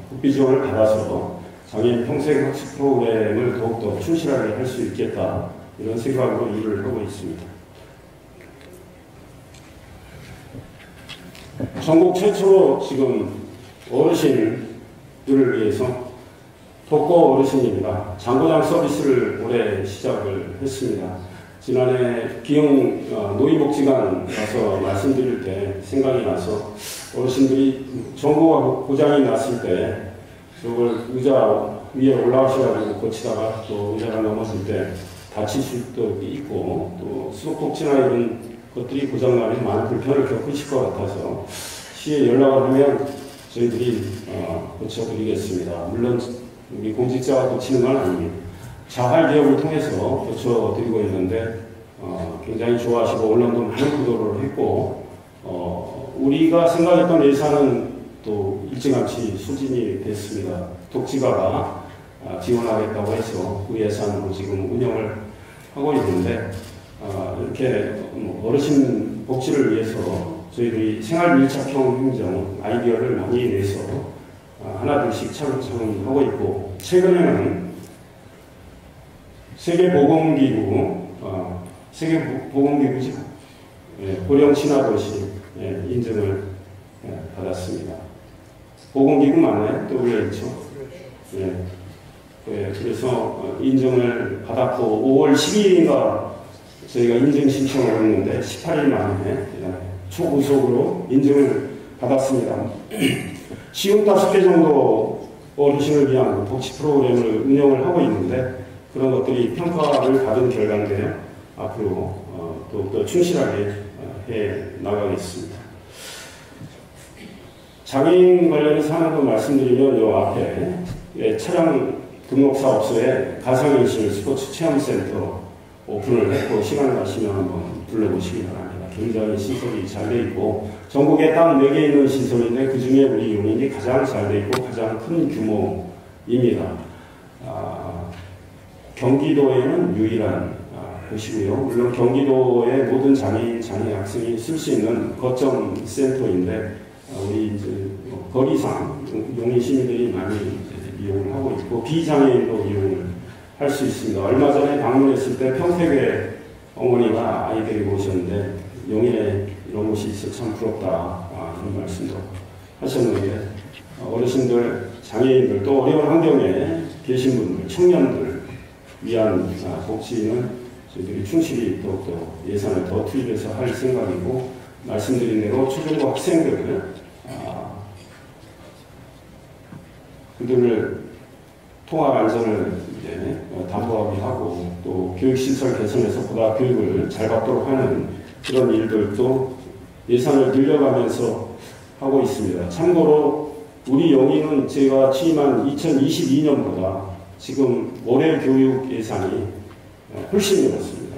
국비 지원을 받아서 장애인 평생학습 프로그램을 더욱더 충실하게 할 수 있겠다, 이런 생각으로 일을 하고 있습니다. 전국 최초로 지금 어르신들을 위해서 독거 어르신입니다. 장고장 서비스를 올해 시작을 했습니다. 지난해 기흥 노인복지관 가서 말씀드릴 때 생각이 나서 어르신들이 전고가 고장이 났을 때 저걸 의자 위에 올라가셔가지고 고치다가 또 의자가 넘어질 때 다칠 수도 있고 또 수도꼭지나 이런 것들이 고장나면 많은 불편을 겪으실 것 같아서 시에 연락을 하면 저희들이 고쳐드리겠습니다. 물론 우리 공직자가 고치는 건 아닙니다. 자활개혁을 통해서 고쳐드리고 있는데 굉장히 좋아하시고 언론도 많은 보도를 했고 우리가 생각했던 예산은 또 일찌감치 소진이 됐습니다. 독지가가 지원하겠다고 해서 그 예산으로 지금 운영을 하고 있는데 이렇게 어르신 복지를 위해서 저희들이 생활 밀착형 행정 아이디어를 많이 내서 하나둘씩 차근차근 하고 있고, 최근에는 세계보건기구지, 고령 친화도시 인증을 받았습니다. 보건기구 맞나요? WHO. 예. 예, 그래서 인증을 받았고 5월 12일인가 저희가 인증 신청을 했는데 18일 만에 초고속으로 인증을 받았습니다. 시흥 5개 정도 어르신을 위한 복지 프로그램을 운영을 하고 있는데 그런 것들이 평가를 받은 결과인데요. 앞으로 더욱더 충실하게 해 나가겠습니다. 장애인 관련해서 하나 더 말씀드리면 이 앞에 차량 등록사업소에 가상인식 스포츠 체험센터 오픈을 했고 시간 나시면 한번 둘러보시기 바랍니다. 굉장히 시설이 잘 돼 있고 전국에 딱 4개 있는 시설인데 그 중에 우리 용인이 가장 잘 돼 있고 가장 큰 규모입니다. 경기도에는 유일한 곳이고요. 물론 경기도의 모든 장애 학생이 쓸 수 있는 거점 센터인데 우리 이제 거리상 용인 시민들이 많이 이용을 하고 있고 비장애인도 이용을 할 수 있습니다. 얼마 전에 방문했을 때 평택에 어머니가 아이 데리고 오셨는데 용인에 이런 곳이 있어 참 부럽다 그런 말씀도 하셨는데 어르신들, 장애인들 또 어려운 환경에 계신 분들, 청년들 위한 복지는 저희들이 충실히 더욱더 예산을 더 투입해서 할 생각이고 말씀드린 대로 초중고 학생들 그들을 통합 안전을 이제 담보하게 하고 또 교육시설 개선해서 보다 교육을 잘 받도록 하는 그런 일들도 예산을 늘려가면서 하고 있습니다. 참고로 우리 용인은 제가 취임한 2022년보다 지금 올해 교육 예산이 훨씬 늘었습니다.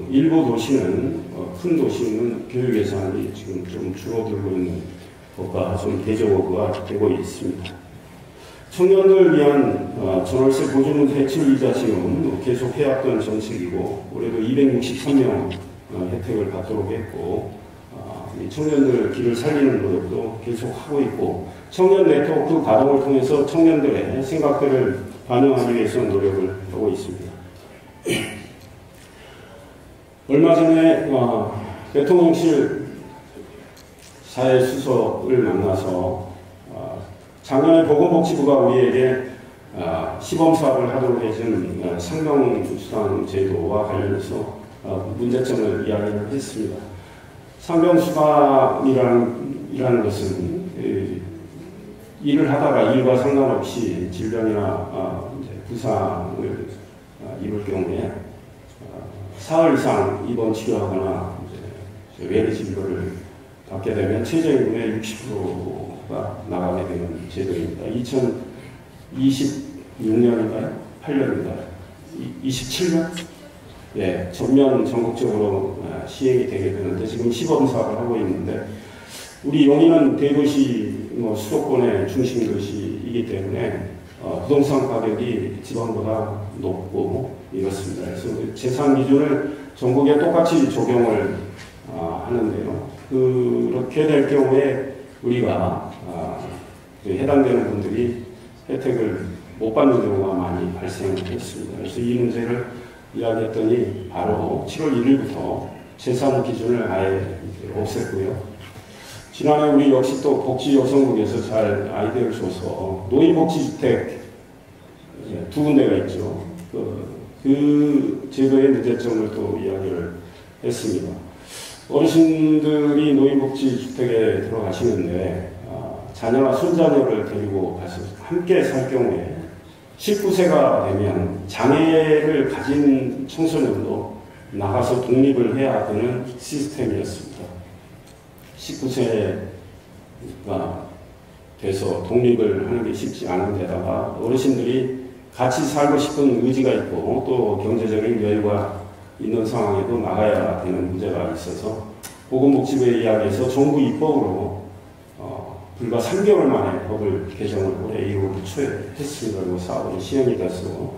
일부 도시는 큰 도시는 교육 예산이 지금 좀 줄어들고 있는 것과 좀 대조가 되고 있습니다. 청년들 위한 전월세 보조금 대출이자 지금 계속 해왔던 정책이고 올해도 263명 혜택을 받도록 했고 청년들 길을 살리는 노력도 계속 하고 있고 청년 네트워크 가동을 통해서 청년들의 생각들을 반영하기 위해서 노력을 하고 있습니다. 얼마 전에 대통령실 사회수석을 만나서 작년에 보건복지부가 우리에게 시범사업을 하도록 해준 상병수당 제도와 관련해서 문제점을 이야기를 했습니다. 상병수당이라는 것은 일을 하다가 일과 상관없이 질병이나 부상을 입을 경우에 사흘 이상 입원 치료하거나 외래 진료를 받게 되면 최저임금의 60%가 나가게 되는 제도입니다. 2026년인가요? 8년인가요? 27년? 예, 전국적으로 시행이 되게 되는데 지금 시범사업을 하고 있는데 우리 용인은 대도시 수도권의 중심도시이기 때문에 부동산 가격이 지방보다 높고 이렇습니다. 그래서 재산 기준을 전국에 똑같이 적용을 하는데요. 그렇게 될 경우에 우리가 해당되는 분들이 혜택을 못 받는 경우가 많이 발생했습니다. 그래서 이 문제를 이야기했더니 바로 7월 1일부터 재산 기준을 아예 없앴고요. 지난해 우리 역시 또 복지여성국에서 잘 아이디어를 줘서 노인복지주택 2군데가 있죠. 그 제도의 문제점을 또 이야기를 했습니다. 어르신들이 노인복지주택에 들어가시는데 자녀나 손자녀를 데리고 가서 함께 살 경우에 19세가 되면 장애를 가진 청소년도 나가서 독립을 해야 되는 시스템이었습니다. 19세가 돼서 독립을 하는 게 쉽지 않은 데다가 어르신들이 같이 살고 싶은 의지가 있고 또 경제적인 여유가 있는 상황에도 나가야 되는 문제가 있어서 보건복지부에 이야기해서 정부 입법으로 불과 3개월 만에 법을 개정을 올해 2월 초에 했습니다. 그리고 사업이 시행이 돼서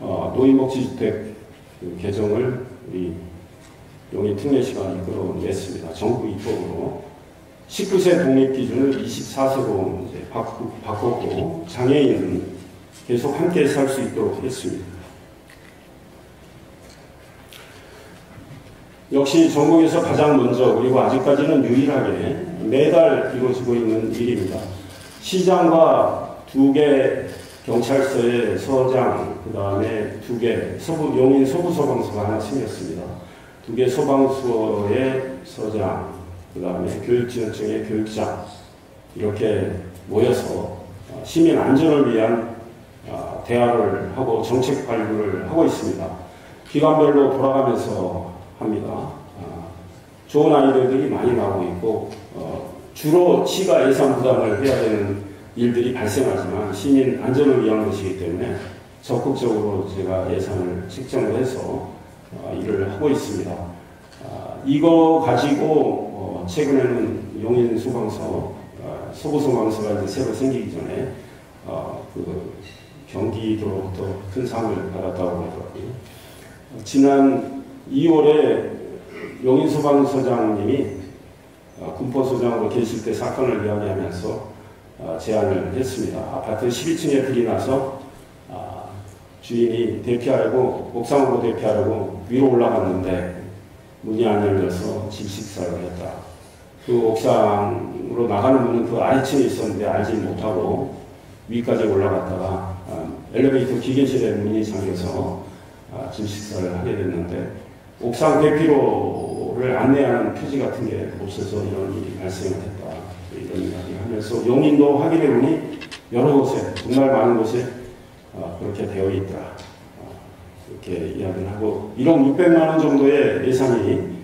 노인복지주택 개정을 우리 용인특례시가 이끌어냈습니다. 정부 입법으로 19세 독립기준을 24세로 이제 바꿨고 장애인은 계속 함께 살 수 있도록 했습니다. 역시 전국에서 가장 먼저 그리고 아직까지는 유일하게 매달 이루어지고 있는 일입니다. 시장과 2개 경찰서의 서장, 그 다음에 2개 용인 소부소방서가 하나 생겼습니다. 2개 소방서의 서장, 그 다음에 교육지원청의 교육장, 이렇게 모여서 시민 안전을 위한 대화를 하고 정책 발굴을 하고 있습니다. 기관별로 돌아가면서 합니다. 좋은 아이디어들이 많이 나오고 있고, 주로 시가 예산 부담을 해야 되는 일들이 발생하지만 시민 안전을 위한 것이기 때문에 적극적으로 제가 예산을 책정을 해서 일을 하고 있습니다. 이거 가지고 최근에는 용인 소방서, 소부소방서가 이제 새로 생기기 전에 그 경기도로부터 큰 상을 받았다고 하더라고요. 지난 2월에 용인 소방서장님이 군포소장으로 계실 때 사건을 이야기하면서 제안을 했습니다. 아파트 12층에 불이 나서 주인이 대피하려고, 옥상으로 대피하려고 위로 올라갔는데 문이 안 열려서 질식사를 했다. 그 옥상으로 나가는 문은 그 아래층에 있었는데 알지 못하고 위까지 올라갔다가 엘리베이터 기계실에 문이 잠겨서 질식사를 하게 됐는데, 옥상 대피로를 안내하는 표지 같은 게 없어서 이런 일이 발생을 했다. 이런 이야기를 하면서 용인도 확인해 보니 여러 곳에, 정말 많은 곳에 그렇게 되어 있다. 이렇게 이야기를 하고, 1억 600만 원 정도의 예산이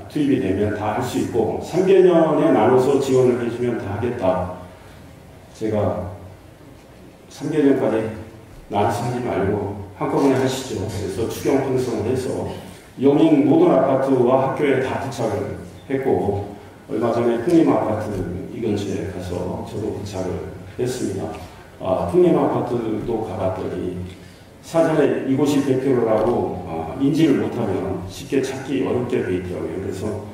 투입이 되면 다 할 수 있고 3개년에 나눠서 지원을 해주면 다 하겠다. 제가 3개년까지 나눠서 하지 말고 한꺼번에 하시죠. 그래서 추경 편성을 해서 용인 모든 아파트와 학교에 다 부착을 했고, 얼마 전에 풍림 아파트 이 근처에 가서 저도 부착을 했습니다. 풍림 아파트도 가봤더니 사전에 이곳이 대표로라고 인지를 못하면 쉽게 찾기 어렵게 되어 있더라고요. 그래서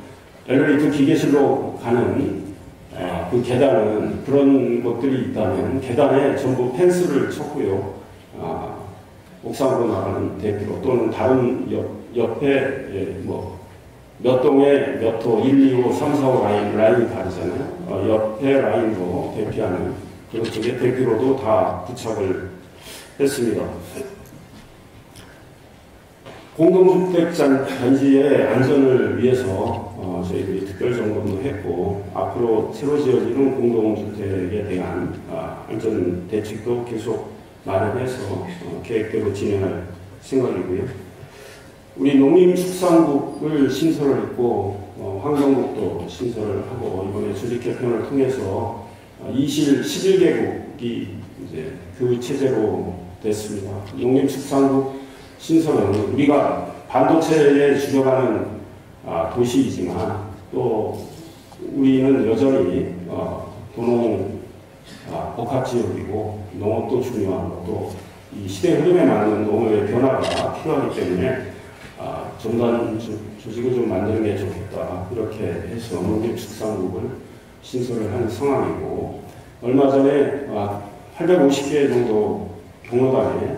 엘리베이터 기계실로 가는 그 계단은 그런 것들이 있다면 계단에 전부 펜스를 쳤고요. 옥상으로 나가는 대피로 또는 다른 옆에 몇 동에 몇 호, 1, 2호, 3, 4호 라인이 다르잖아요. 옆에 라인도 대피하는 그런 쪽에 대피로도 다 부착을 했습니다. 공동주택 단지의 안전을 위해서 저희들이 특별점검도 했고, 앞으로 새로 지어지는 공동주택에 대한 안전 대책도 계속 마련해서 계획대로 진행할 생각이고요. 우리 농림축산국을 신설을 했고, 환경국도 신설을 하고, 이번에 조직 개편을 통해서 11개국이 이제 그 체제로 됐습니다. 농림축산국 신설은 우리가 반도체에 주력하는 도시이지만 또 우리는 여전히 도농 복합지역이고 농업도 중요하고 또 이 시대 흐름에 맞는 농업의 변화가 필요하기 때문에 전단 조직을 좀 만드는 게 좋겠다. 이렇게 해서 농림축산국을 신설을 하는 상황이고, 얼마 전에 850개 정도 경로당에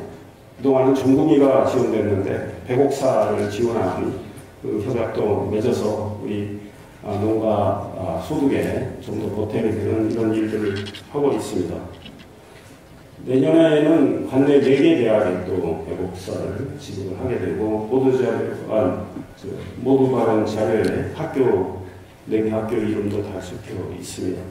그동안은 전구미가 지원됐는데 100억사를 지원하는 그 협약도 맺어서 우리 농가 소득에 좀 더 보탬이 되는 이런 일들을 하고 있습니다. 내년에는 관내 4개 대학에 또 100억사를 지급을 하게 되고, 모두 발행 자료에 학교, 4개 학교 이름도 다 적혀 있습니다.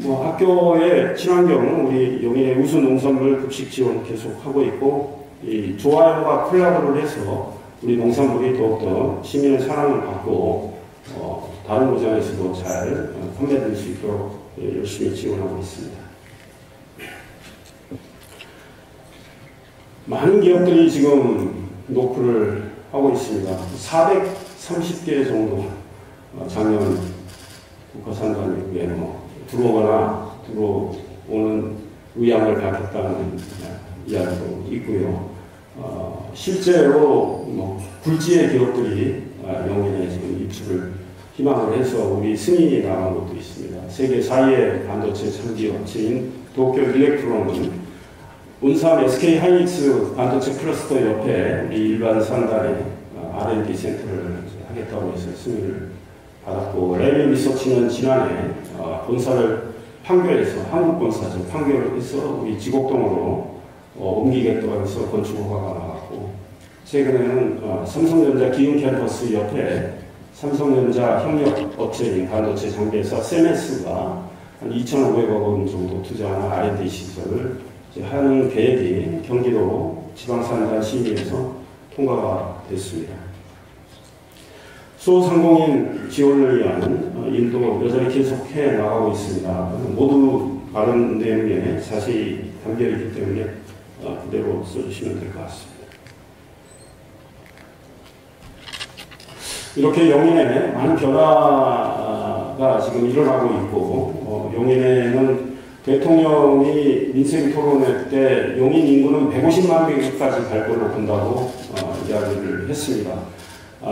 학교의 친환경, 우리 용인의 우수 농산물 급식 지원 계속 하고 있고, 이 좋아요와 콜라보를 해서 우리 농산물이 더욱더 시민의 사랑을 받고, 다른 고장에서도 잘 판매될 수 있도록 열심히 지원하고 있습니다. 많은 기업들이 지금 노크를 하고 있습니다. 430개 정도 작년 국가산단위에 들어오거나 들어오는 의향을 밝혔다는 이야기도 있고요. 실제로 굴지의 기업들이 용인에 지금 입주를 희망을 해서 우리 승인이 나간 것도 있습니다. 세계 4위의 반도체 장기 업체인 도쿄 일렉트론은 운삼 SK 하이닉스 반도체 클러스터 옆에 우리 일반 산단에 R&D 센터를 하겠다고 해서 승인을 받았고, 레미 리서치는 지난해 본사를 판교에서, 한국 본사죠. 판교를 해서 우리 지곡동으로 옮기겠다고 해서 건축 허가가 나왔고, 최근에는 삼성전자 기흥 캠퍼스 옆에 삼성전자 협력업체인 반도체 장비회사 세메스가 한 2,500억 원 정도 투자하는 R&D 시설을 하는 계획이 경기도 지방산단 심의에서 통과가 됐습니다. 소상공인 지원을 위한 일도 여전히 계속해 나가고 있습니다. 모두 다른 내용에 자세히 담겨 있기 때문에 그대로 써주시면 될 것 같습니다. 이렇게 용인에 많은 변화가 지금 일어나고 있고, 용인에는 대통령이 민생 토론회 때 용인 인구는 150만 명까지 갈 걸로 본다고 이야기를 했습니다.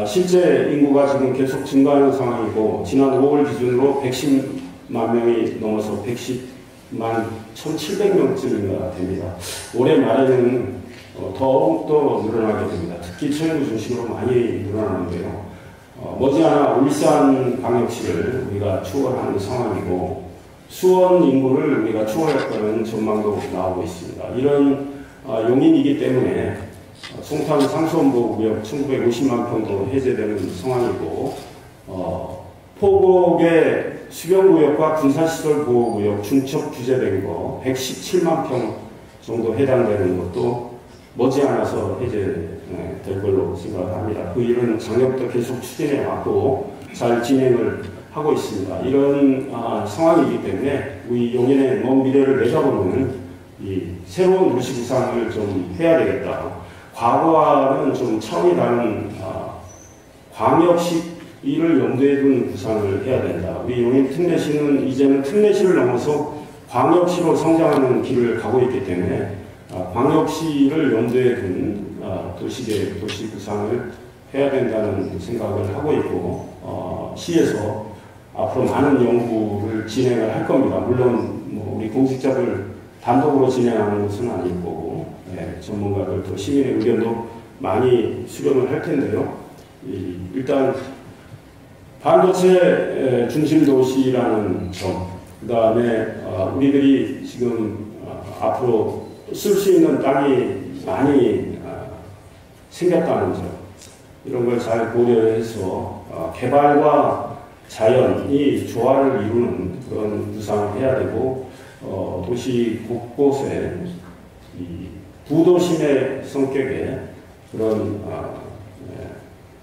실제 인구가 지금 계속 증가하는 상황이고, 지난 5월 기준으로 110만 명이 넘어서 110만 1,700명쯤인가 됩니다. 올해 말에는 더욱더 늘어나게 됩니다. 특히 청구 중심으로 많이 늘어나는데요. 머지않아 울산광역시를 우리가 추월하는 상황이고, 수원 인구를 우리가 추월할 거는 전망도 나오고 있습니다. 이런 용인이기 때문에 송탄 상수원보호구역 1950만 평도 해제되는 상황이고, 포곡의 수변구역과 군사시설보호구역 중첩 규제된 거 117만 평 정도 해당되는 것도 머지않아서 해제될 걸로 생각합니다. 그 일은 작년부터 계속 추진해 왔고 잘 진행을 하고 있습니다. 이런 상황이기 때문에 우리 용인의 먼 미래를 내다보는 이 새로운 도시 구상을 좀 해야 되겠다. 과거와는 좀 차원이 다른 광역시를 염두에 둔 구상을 해야 된다. 우리 용인 특례시는 이제는 특례시를 넘어서 광역시로 성장하는 길을 가고 있기 때문에 광역시를 염두에 둔 도시 구상을 해야 된다는 생각을 하고 있고, 시에서 앞으로 많은 연구를 진행을 할 겁니다. 물론 우리 공직자들 단독으로 진행하는 것은 아닐 거고, 전문가들 또 시민의 의견도 많이 수렴을 할 텐데요. 일단 반도체 중심 도시라는 점, 그 다음에 우리들이 지금 앞으로 쓸 수 있는 땅이 많이 생겼다는 점, 이런 걸 잘 고려해서 개발과 자연이 조화를 이루는 그런 구상을 해야 되고, 도시 곳곳에 이 부도심의 성격의 그런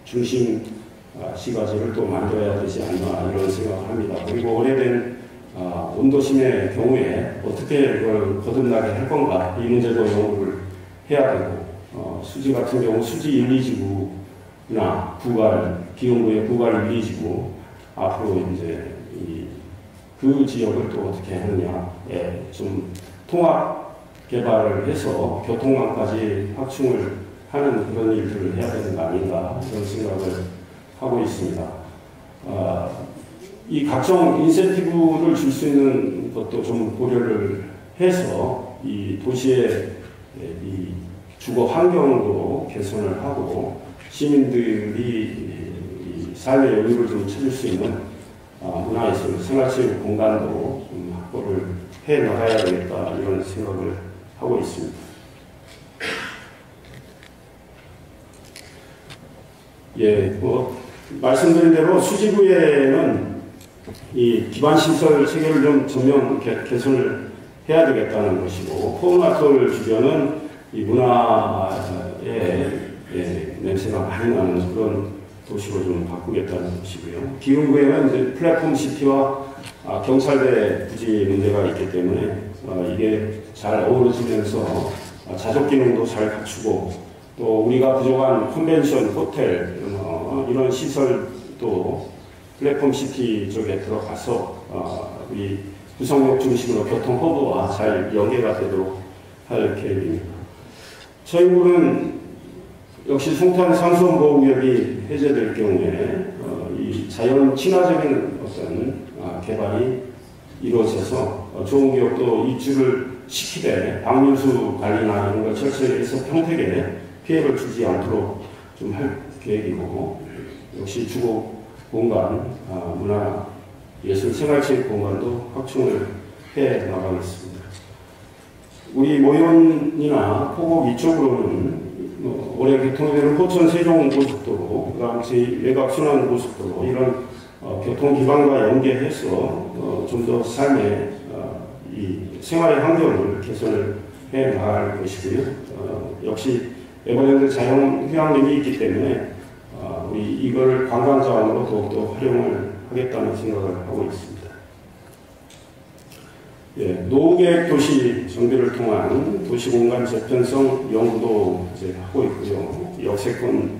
중심 시가지를 또 만들어야 되지 않나 이런 생각을 합니다. 그리고 오래된 온도심의 경우에 어떻게 이걸 거듭나게 할 건가, 이 문제도 연구를 해야 되고, 수지 같은 경우 수지 1, 2지구나 기흥구의 구갈 1, 2지구 앞으로 이제 그 지역을 또 어떻게 하느냐에 좀 통합 개발을 해서 교통망까지 확충을 하는 그런 일들을 해야 되는 거 아닌가 그런 생각을 하고 있습니다. 이 각종 인센티브를 줄 수 있는 것도 좀 고려를 해서 이 도시의 이 주거 환경도 개선을 하고 시민들이 이 삶의 여유를 좀 찾을 수 있는 문화예술, 생활체육 공간도 좀 확보를 해 나가야 되겠다 이런 생각을 하고 있습니다. 말씀드린 대로 수지구에는 이 기반시설 체계를 좀 전면 개선을 해야 되겠다는 것이고, 포항아톨 주변은 이 문화의 냄새가 많이 나는 그런 도시로 좀 바꾸겠다는 것이고요. 기흥구에는 이제 플랫폼 시티와 경찰대 부지 문제가 있기 때문에 이게 잘 어우러지면서 자족 기능도 잘 갖추고, 또 우리가 부족한 컨벤션, 호텔 이런 시설도 플랫폼 시티 쪽에 들어가서 우리 구성역 중심으로 교통 허브와 잘 연계가 되도록 할 계획입니다. 저희 구는 역시 송탄 상수원보호구역이 해제될 경우에 이 자연 친화적인 어떤 개발이 이루어져서 좋은 기업도 입주를 시키되 방류수 관리나 이런 걸 철저히 해서 평택에 피해를 주지 않도록 좀 할 계획이고, 역시 주거 공간, 문화, 예술, 생활체육 공간도 확충을 해 나가겠습니다. 우리 모현이나 포곡 이쪽으로는 올해 개통되는 호천 세종 고속도로, 그다음 저희 외곽 순환 고속도로 이런 교통 기반과 연계해서 좀 더 삶의 이 생활의 환경을 개선을 해 나갈 것이고요. 역시 에버랜드 자연 휴양림이 있기 때문에 우리 이걸 관광 자원으로 더욱더 활용을 하겠다는 생각을 하고 있습니다. 예, 노후계획 도시 정비를 통한 도시공간 재편성 연구도 이제 하고 있고요. 역세권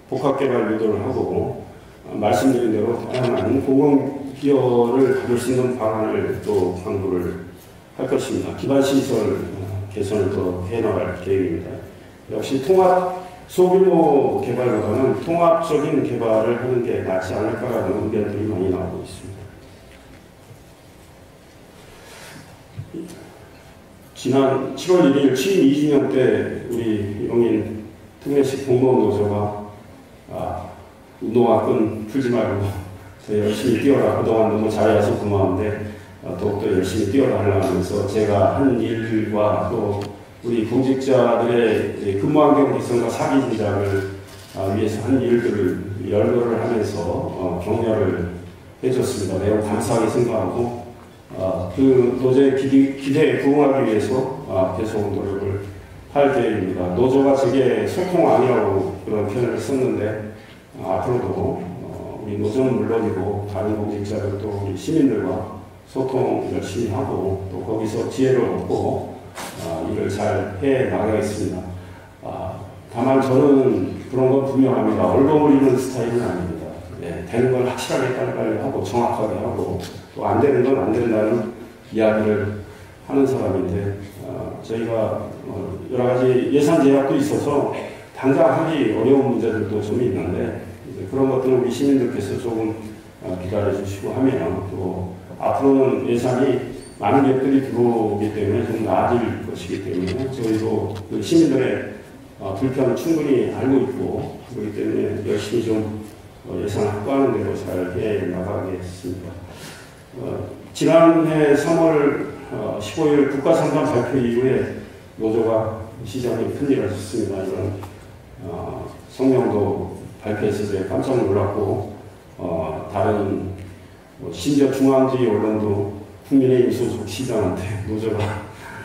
복합개발 유도를 하고 말씀드린 대로 다양한 공공기여를 가질 수 있는 방안을 또 강구를 할 것입니다. 기반시설 개선을 더 해나갈 계획입니다. 역시 통합 소규모 개발보다는 통합적인 개발을 하는 게 낫지 않을까라는 의견들이 많이 나오고 있습니다. 지난 7월 1일 취임 2주년 때 우리 영인 특례식 공무원 노조가 운동화 끈 풀지 말고 더 열심히 뛰어라. 그동안 너무 잘해서 고마운데 더욱더 열심히 뛰어라 하면서 제가 한 일과 또 우리 공직자들의 근무환경 개선과 사기 진작을 위해서 한 일들을 열거를 하면서 격려를 해줬습니다. 매우 감사하게 생각하고 그 노조의 기대에 부응하기 위해서 계속 노력을 할 계획입니다. 노조가 제게 소통왕이라고 그런 표현을 썼는데 앞으로도 우리 노조는 물론이고 다른 공직자들도 우리 시민들과 소통 열심히 하고 또 거기서 지혜를 얻고 일을 잘 해 나가겠습니다. 다만 저는 그런 건 분명합니다. 얼버무리는 스타일은 아닙니다. 네, 되는 걸 확실하게 빨리빨리 하고 정확하게 하고 또 안 되는 건 안 된다는 이야기를 하는 사람인데 저희가 여러 가지 예산 제약도 있어서 당장 하기 어려운 문제들도 좀 있는데 그런 것들은 우리 시민들께서 조금 기다려 주시고 하면 또 앞으로는 예산이 많은 객들이 들어오기 때문에 좀 나아질 것이기 때문에 저희도 그 시민들의 불편을 충분히 알고 있고 그렇기 때문에 열심히 좀 예산 확보하는 대로 잘 해 나가겠습니다. 지난해 3월 15일 국가상담 발표 이후에 노조가 시장에 큰일을 했습니다. 이런 성명도 발표해서 제가 깜짝 놀랐고 다른 심지어 중앙지 언론도 국민의힘 소속 시장한테 노조가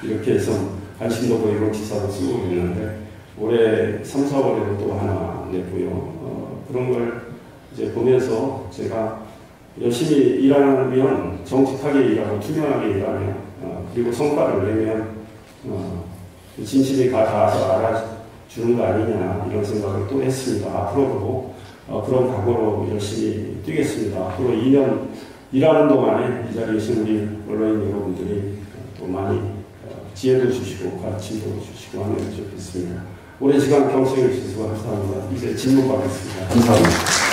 이렇게 해서 관심도 보이고 기사도 쓰고 있는데 올해 3, 4월에도 또 하나 냈고요. 그런 걸 이제 보면서 제가 열심히 일하면 정직하게 일하고 투명하게 일하면 그리고 성과를 내면 진심이 닿아서 알아주는 거 아니냐 이런 생각을 또 했습니다. 앞으로도 그런 각오로 열심히 뛰겠습니다. 앞으로 2년 일하는 동안에 이 자리에 계신 우리 언론인 여러분들이 또 많이 지혜도 주시고 가르침도 주시고 하면 좋겠습니다. 오랜 시간 경청해 주셔서 감사합니다. 이제 질문 받겠습니다. 감사합니다.